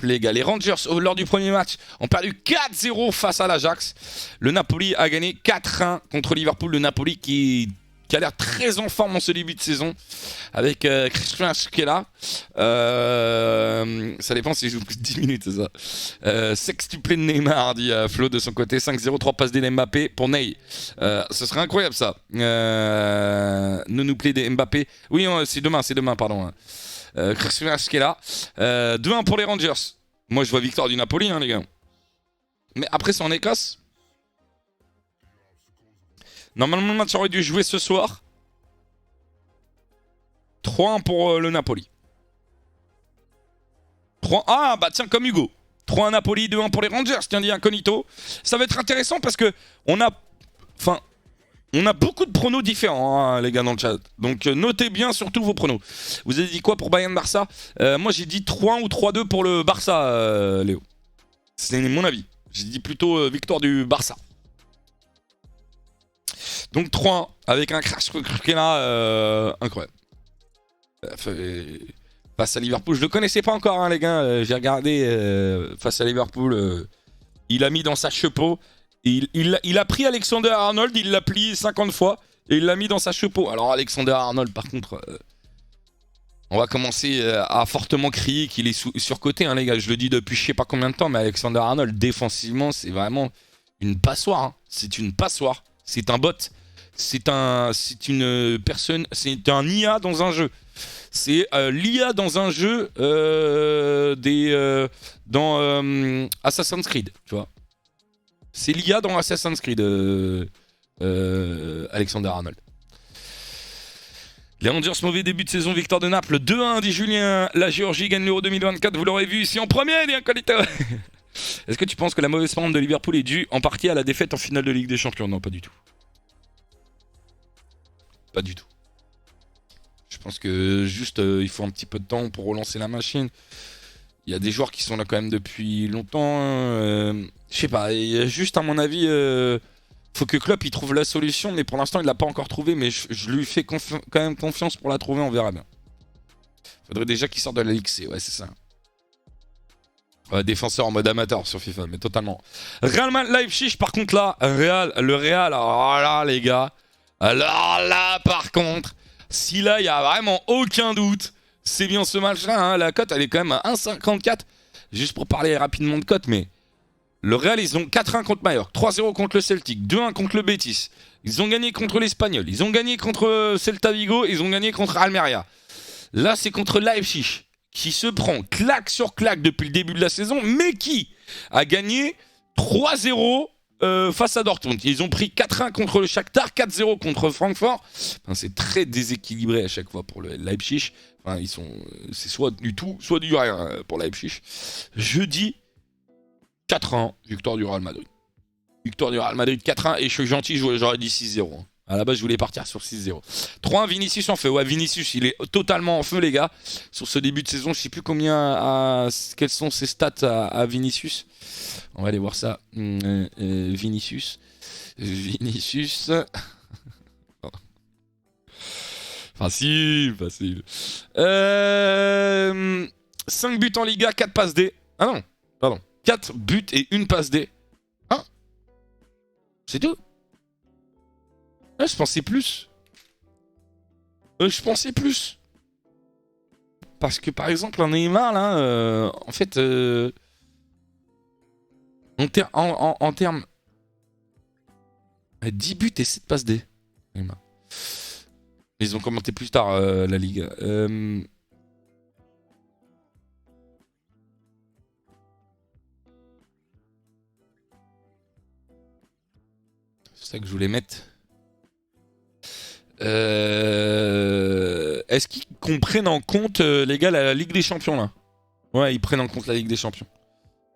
les gars. Les Rangers, lors du premier match, ont perdu 4-0 face à l'Ajax. Le Napoli a gagné 4-1 contre Liverpool. Le Napoli qui a l'air très en forme en ce début de saison. Avec Christian Skela. Ça dépend s'il joue plus de 10 minutes, c'est ça. Sextuplé de Neymar, dit Flo de son côté. 5-0, 3 passes des Mbappé pour Ney. Ce serait incroyable, ça. Nous plaît des Mbappé. Oui, c'est demain, pardon. Christian Skela. 2-1 pour les Rangers. Moi, je vois victoire du Napoli, hein, les gars. Mais après, c'est en Écosse. Normalement, le match aurait dû jouer ce soir. 3-1 pour le Napoli. 3... Ah, bah tiens, comme Hugo. 3-1 Napoli, 2-1 pour les Rangers, tiens, dit Incognito. Ça va être intéressant parce que on a beaucoup de pronos différents, hein, les gars, dans le chat. Donc, notez bien surtout vos pronos. Vous avez dit quoi pour Bayern-Barça? Moi, j'ai dit 3-1 ou 3-2 pour le Barça, Léo. C'est mon avis. J'ai dit plutôt victoire du Barça. Donc 3-1 avec un crash là incroyable. Face à Liverpool, je le connaissais pas encore, hein, les gars. J'ai regardé face à Liverpool. Il a mis dans sa chepeau. Il a pris Alexander Arnold, il l'a plié 50 fois et il l'a mis dans sa chepeau. Alors Alexander Arnold, par contre, on va commencer à fortement crier qu'il est surcoté, hein, les gars. Je le dis depuis je sais pas combien de temps, mais Alexander Arnold, défensivement, c'est vraiment une passoire. Hein. C'est une passoire. C'est un bot. C'est une personne. C'est un IA dans un jeu. C'est l'IA dans un jeu dans Assassin's Creed, tu vois. C'est l'IA dans Assassin's Creed, Alexander Arnold. Les Rangers, mauvais début de saison, victoire de Naples, 2-1, dit Julien. La Géorgie gagne l'Euro 2024, vous l'aurez vu ici en premier, dit Incognito. Est-ce que tu penses que la mauvaise forme de Liverpool est due en partie à la défaite en finale de Ligue des Champions? Non, pas du tout. Pas du tout. Je pense que juste, il faut un petit peu de temps pour relancer la machine. Il y a des joueurs qui sont là quand même depuis longtemps. Je sais pas, il y a juste à mon avis... faut que Klopp il trouve la solution, mais pour l'instant il l'a pas encore trouvé, mais je lui fais quand même confiance pour la trouver, on verra bien. Faudrait déjà qu'il sorte de la Ligue C, ouais c'est ça. Ouais, défenseur en mode amateur sur FIFA, mais totalement. Real Madrid Leipzig par contre là, le Real, alors là les gars, alors là par contre, si là il y a vraiment aucun doute, c'est bien ce match-là, hein, la cote elle est quand même à 1,54, juste pour parler rapidement de cote, mais... Le Real, ils ont 4-1 contre Mallorca, 3-0 contre le Celtic, 2-1 contre le Betis. Ils ont gagné contre l'Espagnol, ils ont gagné contre Celta Vigo, ils ont gagné contre Almeria. Là, c'est contre Leipzig, qui se prend claque sur claque depuis le début de la saison, mais qui a gagné 3-0 face à Dortmund. Ils ont pris 4-1 contre le Shakhtar, 4-0 contre Francfort. Enfin, c'est très déséquilibré à chaque fois pour le Leipzig. Enfin, c'est soit du tout, soit du rien pour Leipzig. Jeudi, 4-1, victoire du Real Madrid. Victoire du Real Madrid 4-1 et je suis gentil, j'aurais dit 6-0. À la base, je voulais partir sur 6-0. 3-1, Vinicius en feu. Ouais, Vinicius, il est totalement en feu, les gars. Sur ce début de saison, je sais plus quelles sont ses stats à Vinicius. On va aller voir ça. Vinicius. Facile. 5 buts en Liga, 4 passes D. Ah non, pardon. 4 buts et 1 passe D. Hein? C'est tout. Je pensais plus. Parce que par exemple, un Neymar, là, en fait, en termes... 10 buts et 7 passes D. Neymar. Ils ont commenté plus tard, la Ligue. C'est ça que je voulais mettre. Est-ce qu'ils prennent en compte, les gars, la Ligue des Champions, là? Ouais, ils prennent en compte la Ligue des Champions.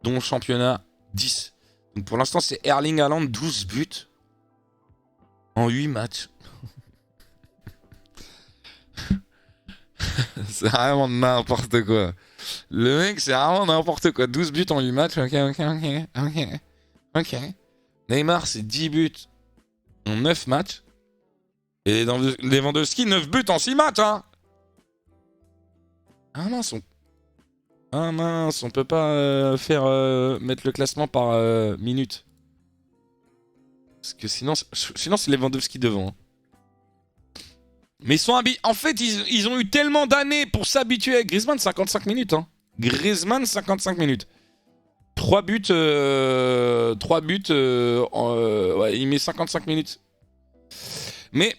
Dont le championnat, 10. Donc pour l'instant, c'est Erling Haaland, 12 buts. En 8 matchs. C'est vraiment n'importe quoi. Le mec, c'est vraiment n'importe quoi. 12 buts en 8 matchs. Ok. Neymar, c'est 10 buts en 9 matchs. Et Lewandowski, 9 buts en 6 matchs, hein. Ah mince, on peut pas mettre le classement par minute. Parce que sinon c'est Lewandowski devant. Hein. Mais ils sont en fait, ils ont eu tellement d'années pour s'habituer à Griezmann, 55 minutes. Hein. Griezmann, 55 minutes. 3 buts, ouais, il met 55 minutes. Mais,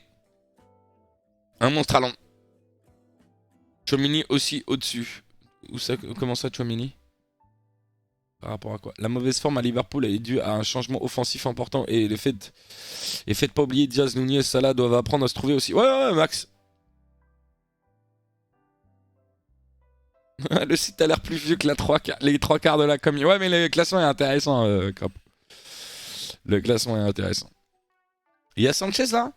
un monstre allant. Tchouaméni aussi au-dessus. Comment ça, Tchouaméni? Par rapport à quoi? La mauvaise forme à Liverpool est due à un changement offensif important. Et le fait de pas oublier Diaz, Nunez, Salah doivent apprendre à se trouver aussi. Ouais, Max. Le site a l'air plus vieux que les 3 quarts de la commune. Ouais, mais le classement est intéressant, Crop. Le classement est intéressant. Il y a Sanchez là.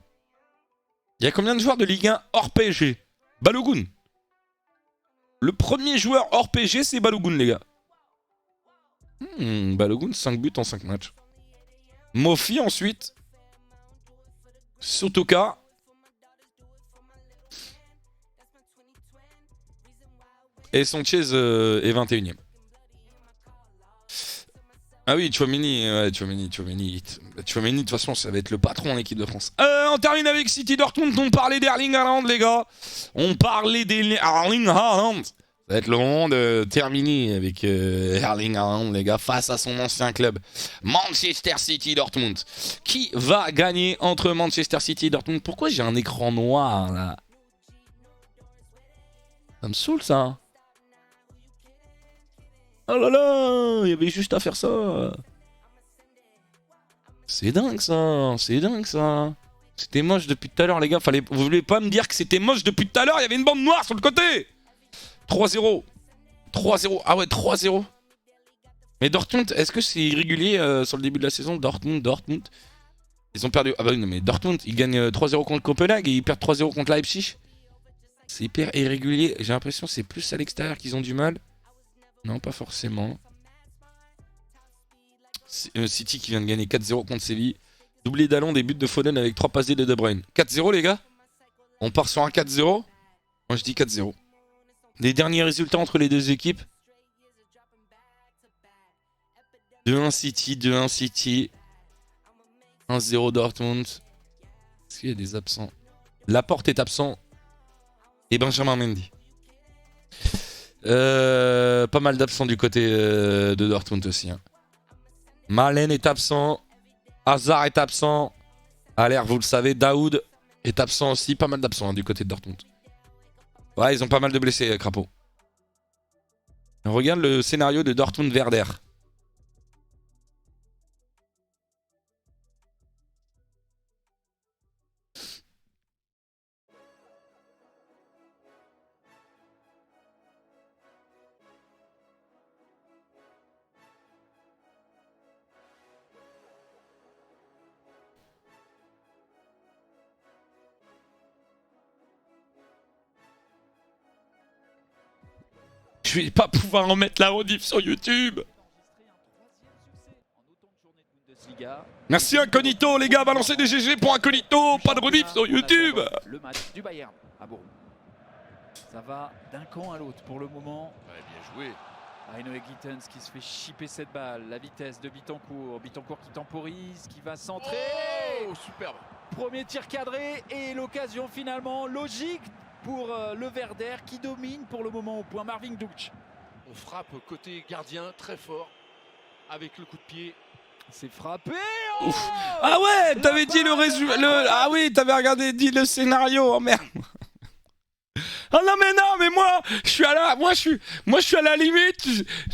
Il y a combien de joueurs de Ligue 1 hors PSG? Balogun. Le premier joueur hors PSG, c'est Balogun, les gars. Balogun, 5 buts en 5 matchs. Mofi ensuite. Sotoka. Et Sanchez est 21ème. Ah oui, Tchouaméni, Tchouaméni, de toute façon, ça va être le patron en équipe de France. On termine avec City Dortmund. On parlait d'Erling Haaland, les gars. On parlait d'Erling Haaland. Ça va être le monde terminé avec Erling Haaland, les gars, face à son ancien club, Manchester City Dortmund. Qui va gagner entre Manchester City et Dortmund? Pourquoi j'ai un écran noir, là? Ça me saoule, ça. Oh là là, il y avait juste à faire ça. C'est dingue, ça. C'est dingue, ça. C'était moche depuis tout à l'heure, les gars. Vous voulez pas me dire que c'était moche depuis tout à l'heure? Il y avait une bande noire sur le côté. 3-0. 3-0. Ah ouais, 3-0. Mais Dortmund, est-ce que c'est irrégulier sur le début de la saison? Dortmund. Ils ont perdu. Ah bah oui, non, mais Dortmund, ils gagnent 3-0 contre Copenhague et ils perdent 3-0 contre Leipzig. C'est hyper irrégulier. J'ai l'impression que c'est plus à l'extérieur qu'ils ont du mal. Non, pas forcément. City qui vient de gagner 4-0 contre Séville. Doublé d'Alon, des buts de Foden avec 3 passes D de De Bruyne. 4-0 les gars. On part sur un 4-0. Moi je dis 4-0. Les derniers résultats entre les deux équipes. 2-1 City, 2-1 City. 1-0 Dortmund. Est-ce qu'il y a des absents? Laporte est absent. Et Benjamin Mendy. Pas mal d'absents du côté de Dortmund aussi. Hein. Malen est absent. Hazard est absent. Aller, vous le savez. Daoud est absent aussi. Pas mal d'absents hein, du côté de Dortmund. Ouais, ils ont pas mal de blessés, Crapaud. On regarde le scénario de Dortmund-Werder. Je vais pas pouvoir en mettre la rediff sur YouTube. Merci Incognito les gars, balancez des GG pour Incognito, pas de rediff sur YouTube. Le match du Bayern à Bourg. Ça va d'un camp à l'autre pour le moment. Ouais, bien joué. Aino Gittens qui se fait chipper cette balle. La vitesse de Bittencourt. Bittencourt qui temporise, qui va centrer. Oh, superbe. Premier tir cadré et l'occasion finalement logique pour le Werder qui domine pour le moment au point. Marvin Dukc. On frappe côté gardien très fort avec le coup de pied. C'est frappé. Oh ah ouais, t'avais dit le résumé. Ah oui, t'avais regardé dit le scénario. Oh merde. Ah non mais moi je suis à la limite.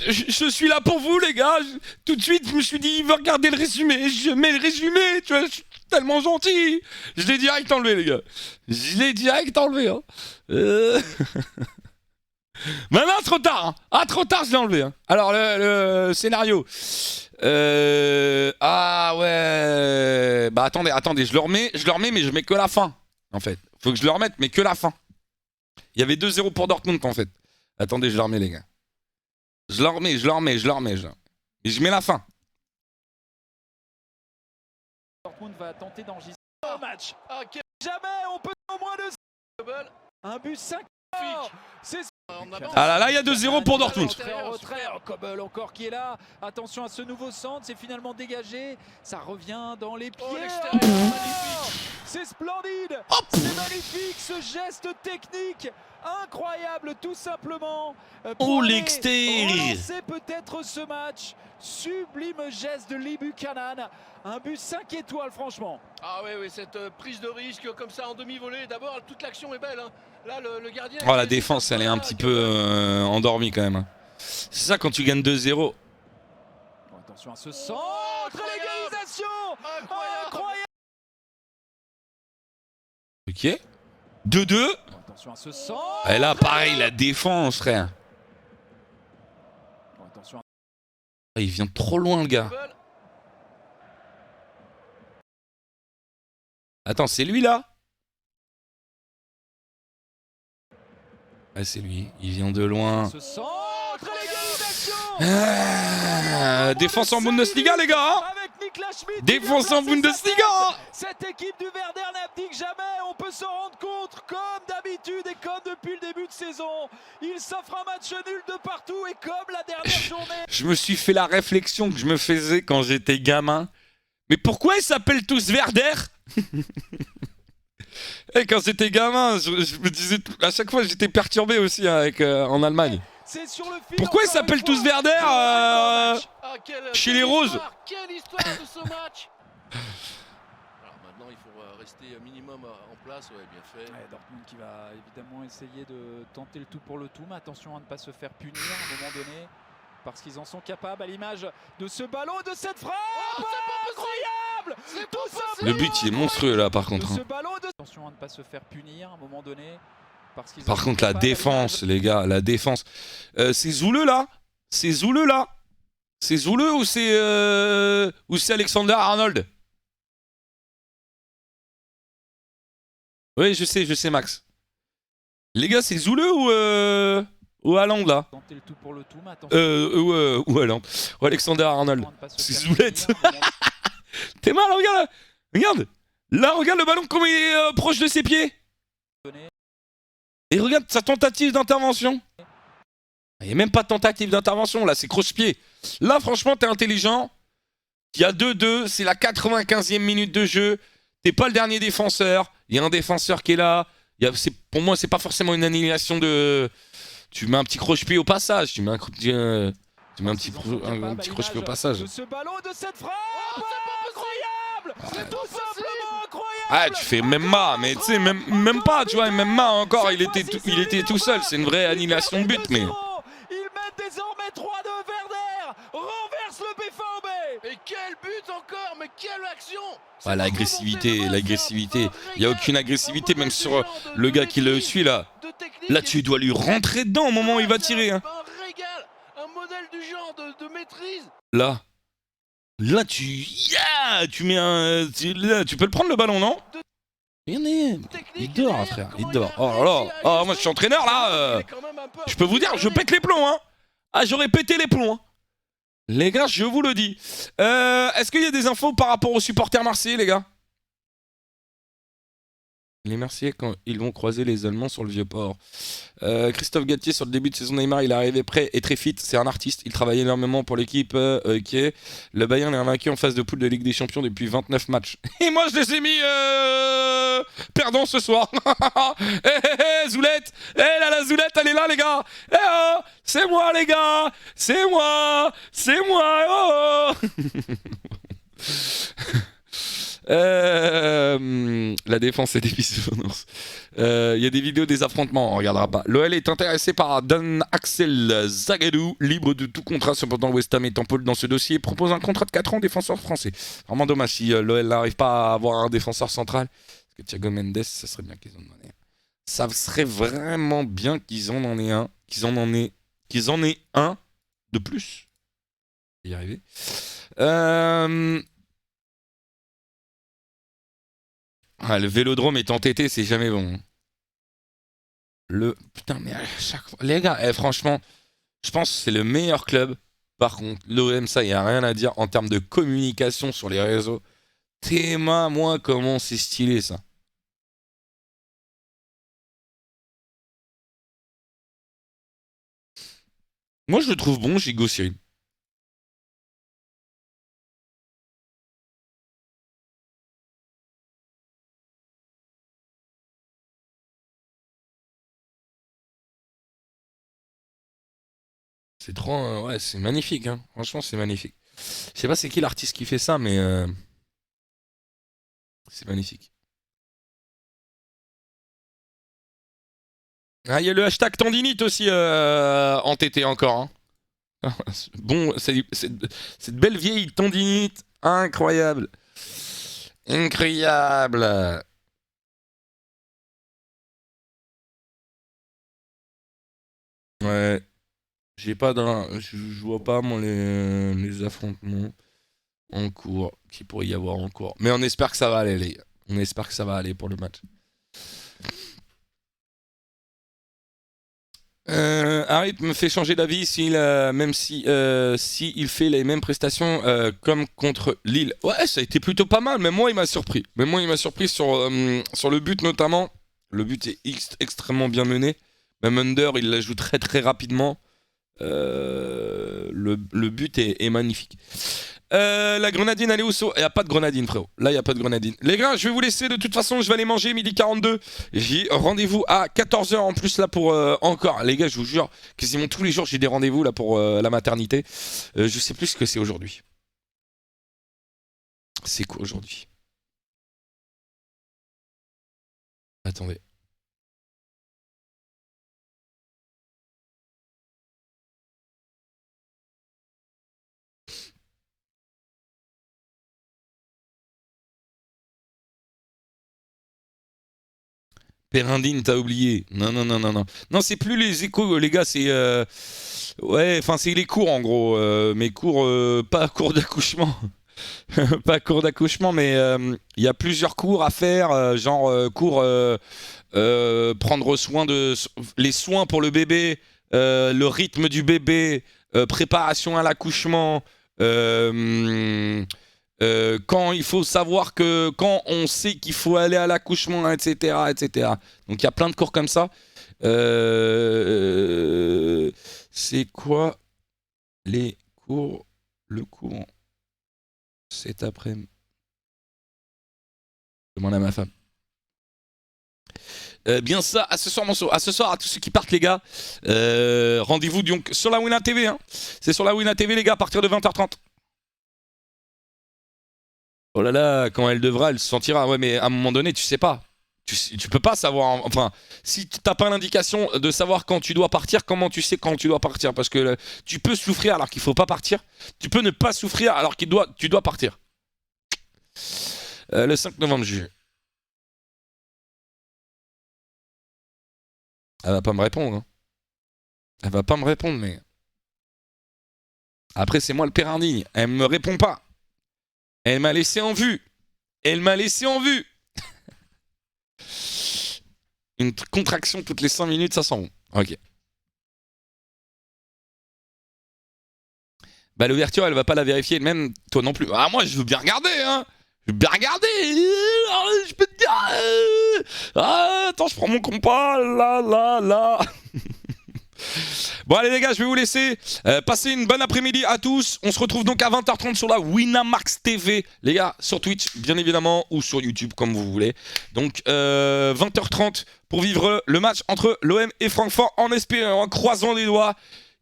Je suis là pour vous les gars. Tout de suite je me suis dit il veut regarder le résumé. Je mets le résumé. Tu vois, je suis tellement gentil. Je l'ai direct enlevé les gars. Je l'ai direct enlevé. Hein. Maintenant trop tard. Hein. Ah trop tard je l'ai enlevé. Hein. Alors le scénario. Ah ouais. Bah attendez, je le remets mais je mets que la fin en fait. Faut que je le remette mais que la fin. Il y avait 2-0 pour Dortmund en fait. Attendez, je le remets les gars. Je le remets. Et je mets la fin. Dortmund va tenter d'enregistrer un match. Jamais on peut au moins un but 5. C'est ah là il y a 2-0 pour Dortmund. En retrait, Kobel encore qui est là. Attention à ce nouveau centre, c'est finalement dégagé. Ça revient dans les pieds. C'est splendide. C'est magnifique ce geste technique. Incroyable tout simplement. Oh l'extérieur. C'est peut-être ce match. Sublime geste de Lee Buchanan. Un but 5 étoiles franchement. Ah oui, cette prise de risque comme ça en demi-volée. D'abord, toute l'action est belle. Hein. Là, le gardien... Oh la défense, elle est un petit peu endormie quand même. C'est ça quand tu gagnes 2-0. Bon, attention à ce centre, l'égalisation. Incroyable. Ok. 2-2. Bon, attention à ce centre. Et là, pareil, la défense, frère. Bon, attention à... Il vient trop loin, le gars. Attends, c'est lui, là? Ouais, c'est lui. Il vient de loin. Ce centre, l'égalisation. Défense en Bundesliga, les gars. Avec Niklas Schmidt. Défense en Bundesliga. Cette équipe du Werder n'abdique jamais. On peut s'en rendre compte, comme d'habitude et comme depuis le début de saison. Il s'offre un match nul de partout et comme la dernière journée. Je me suis fait la réflexion que je me faisais quand j'étais gamin. Mais pourquoi ils s'appellent tous Werder? Et quand j'étais gamin, je me disais, à chaque fois, j'étais perturbé aussi hein, avec, en Allemagne. C'est sur le fil. Pourquoi ils encore une s'appellent tous fois. Werder Ah, chez les Roses? Quelle histoire de ce match. Alors maintenant, il faut rester minimum en place. Ouais, bien fait. Ouais, Dortmund qui va évidemment essayer de tenter le tout pour le tout, mais attention à ne pas se faire punir à un moment donné, parce qu'ils en sont capables à l'image de ce ballon, de cette frappe. Oh, c'est pas incroyable. C'est Tout pas possible. Le but, il est monstrueux là, par De contre. ce Hein. ballon, attention à ne pas se faire punir à un moment donné, parce qu'ils en Par sont contre, la capables à défense, l'image- les gars, la défense. C'est Zouleux là? C'est Zouleux là? C'est Zouleux ou c'est Alexander Arnold? Oui, je sais, Max. Les gars, c'est Zouleux ou Haaland là? Tenter le tout pour le tout, mais attention Ou Haaland. Ou Alexander Arnold. à ne pas se C'est faire Zoulette. punir à un moment- T'es mal, regarde là. Regarde. Là, regarde le ballon comme il est proche de ses pieds. Et regarde sa tentative d'intervention. Il n'y a même pas de tentative d'intervention là, c'est croche-pied. Là, franchement, t'es intelligent. Il y a 2-2, c'est la 95e minute de jeu. T'es pas le dernier défenseur. Il y a un défenseur qui est là. Pour moi, c'est pas forcément une annihilation de. Tu mets un petit croche-pied au passage. Tu mets un petit croche-pied au passage. De ce ballon, de cette frappe. Oh, Incroyable. C'est tout simplement incroyable. Ah, tu fais même mais tu sais, même pas, tu vois, même encore, il était tout seul. C'est une vraie annihilation de but, mais. Ils mettent désormais 3-2. Werder renverse le BVB. Et quel but encore. Mais quelle action. Ah, l'agressivité. Il n'y a aucune agressivité, même sur le gars qui le suit là. Là, tu dois lui rentrer dedans au moment où il va tirer. Hein. Un régal. Un modèle du genre de maîtrise. Là, tu mets un. Là, tu peux le prendre le ballon, non? Regardez, il dort, frère, il dort. Oh là là, oh, moi je suis entraîneur là. Je peux vous dire, je pète les plombs, hein. Ah, j'aurais pété les plombs, hein. Les gars, je vous le dis. Est-ce qu'il y a des infos par rapport aux supporters marseillais, les gars? Les Marseillais, quand ils vont croiser les Allemands sur le Vieux-Port. Christophe Galtier, sur le début de saison Neymar, il est arrivé prêt et très fit. C'est un artiste. Il travaille énormément pour l'équipe. Ok. Le Bayern est invaincu en phase de poule de Ligue des Champions depuis 29 matchs. Et moi, je les ai mis perdants ce soir. Zoulette. Là, la Zoulette, elle est là, les gars. Oh, c'est moi, les gars. C'est moi. Oh. La défense et des bisounours. Il y a des vidéos des affrontements, on regardera pas. L'OL est intéressé par Dan Axel Zagadou, libre de tout contrat. Cependant, West Ham est en pôle dans ce dossier et propose un contrat de 4 ans défenseur français. Vraiment dommage si l'OL n'arrive pas à avoir un défenseur central. Parce que Thiago Mendes, ça serait bien qu'ils en aient un. Ça serait vraiment bien qu'ils en aient un. Qu'ils en aient un de plus. Je vais y arriver. Ah, le Vélodrome est entêté, c'est jamais bon. Putain, mais à chaque fois... Les gars, franchement, je pense que c'est le meilleur club. Par contre, l'OM, ça, il n'y a rien à dire en termes de communication sur les réseaux. Théma, moi, comment c'est stylé, ça. Moi, je le trouve bon, Gigo Cyril. C'est trop... ouais, c'est magnifique, hein. Franchement, c'est magnifique. Je sais pas c'est qui l'artiste qui fait ça, mais... c'est magnifique. Ah, il y a le hashtag tendinite aussi entêté encore. Hein. Bon, cette belle vieille tendinite. Incroyable. Incroyable. Ouais. Je vois pas moi les affrontements en cours qu'il pourrait y avoir en cours. Mais on espère que ça va aller, les gars. On espère que ça va aller pour le match. Harit me fait changer d'avis même si il fait les mêmes prestations comme contre Lille. Ouais, ça a été plutôt pas mal. Même moi, il m'a surpris. Sur le but notamment. Le but est extrêmement bien mené. Même Under, il la joue très très rapidement. Le but est magnifique. La grenadine, elle est où? Il n'y a pas de grenadine, frérot. Là, il n'y a pas de grenadine. Les gars, je vais vous laisser. De toute façon, je vais aller manger midi 42. J'ai rendez-vous à 14h en plus là pour encore. Les gars, je vous jure, quasiment tous les jours, j'ai des rendez-vous là pour la maternité. Je sais plus ce que c'est aujourd'hui. C'est quoi aujourd'hui? Attendez. Périndine, t'as oublié. Non, non, non, non, non. Non, c'est plus les échos, les gars, c'est... Ouais, enfin, c'est les cours, en gros. Mais cours... pas cours d'accouchement. Pas cours d'accouchement, mais il y a plusieurs cours à faire. Genre, cours... prendre soin de... Les soins pour le bébé. Le rythme du bébé. Préparation à l'accouchement. Quand il faut savoir que quand on sait qu'il faut aller à l'accouchement, etc., etc. Donc il y a plein de cours comme ça. C'est quoi les cours? Le cours cet après-midi. Demande à ma femme. Bien ça, à ce soir, à ce soir, à tous ceux qui partent, les gars. Rendez-vous donc sur la Wina TV. Hein. C'est sur la Wina TV, les gars, à partir de 20h30. Oh là là, quand elle devra, elle se sentira. Ouais, mais à un moment donné, tu sais pas. Tu peux pas savoir. Enfin, si t'as pas l'indication de savoir quand tu dois partir, comment tu sais quand tu dois partir? Parce que tu peux souffrir alors qu'il faut pas partir. Tu peux ne pas souffrir alors tu dois partir. Le 5 novembre, juillet. Elle va pas me répondre. Hein. Elle va pas me répondre, mais. Après, c'est moi le père indigne. Elle me répond pas. Elle m'a laissé en vue. Elle m'a laissé en vue. Une contraction toutes les 5 minutes, ça sent bon. Ok. Bah l'ouverture, elle va pas la vérifier. Même toi non plus. Ah moi, je veux bien regarder, hein. Je veux bien regarder. Je peux te dire. Ah, attends, je prends mon compas. Là. Bon allez les gars, je vais vous laisser. Passez une bonne après-midi à tous. On se retrouve donc à 20h30 sur la Winamax TV. Les gars, sur Twitch, bien évidemment, ou sur YouTube, comme vous voulez. Donc 20h30 pour vivre le match entre l'OM et Francfort, en espérant, en croisant les doigts,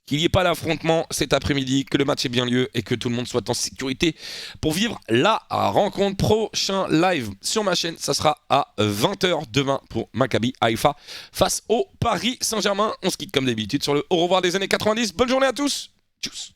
qu'il n'y ait pas d'affrontement cet après-midi, que le match ait bien lieu et que tout le monde soit en sécurité pour vivre la rencontre. Prochain live sur ma chaîne, ça sera à 20h demain pour Maccabi Haïfa face au Paris Saint-Germain. On se quitte comme d'habitude sur le au revoir des années 90. Bonne journée à tous. Tchuss.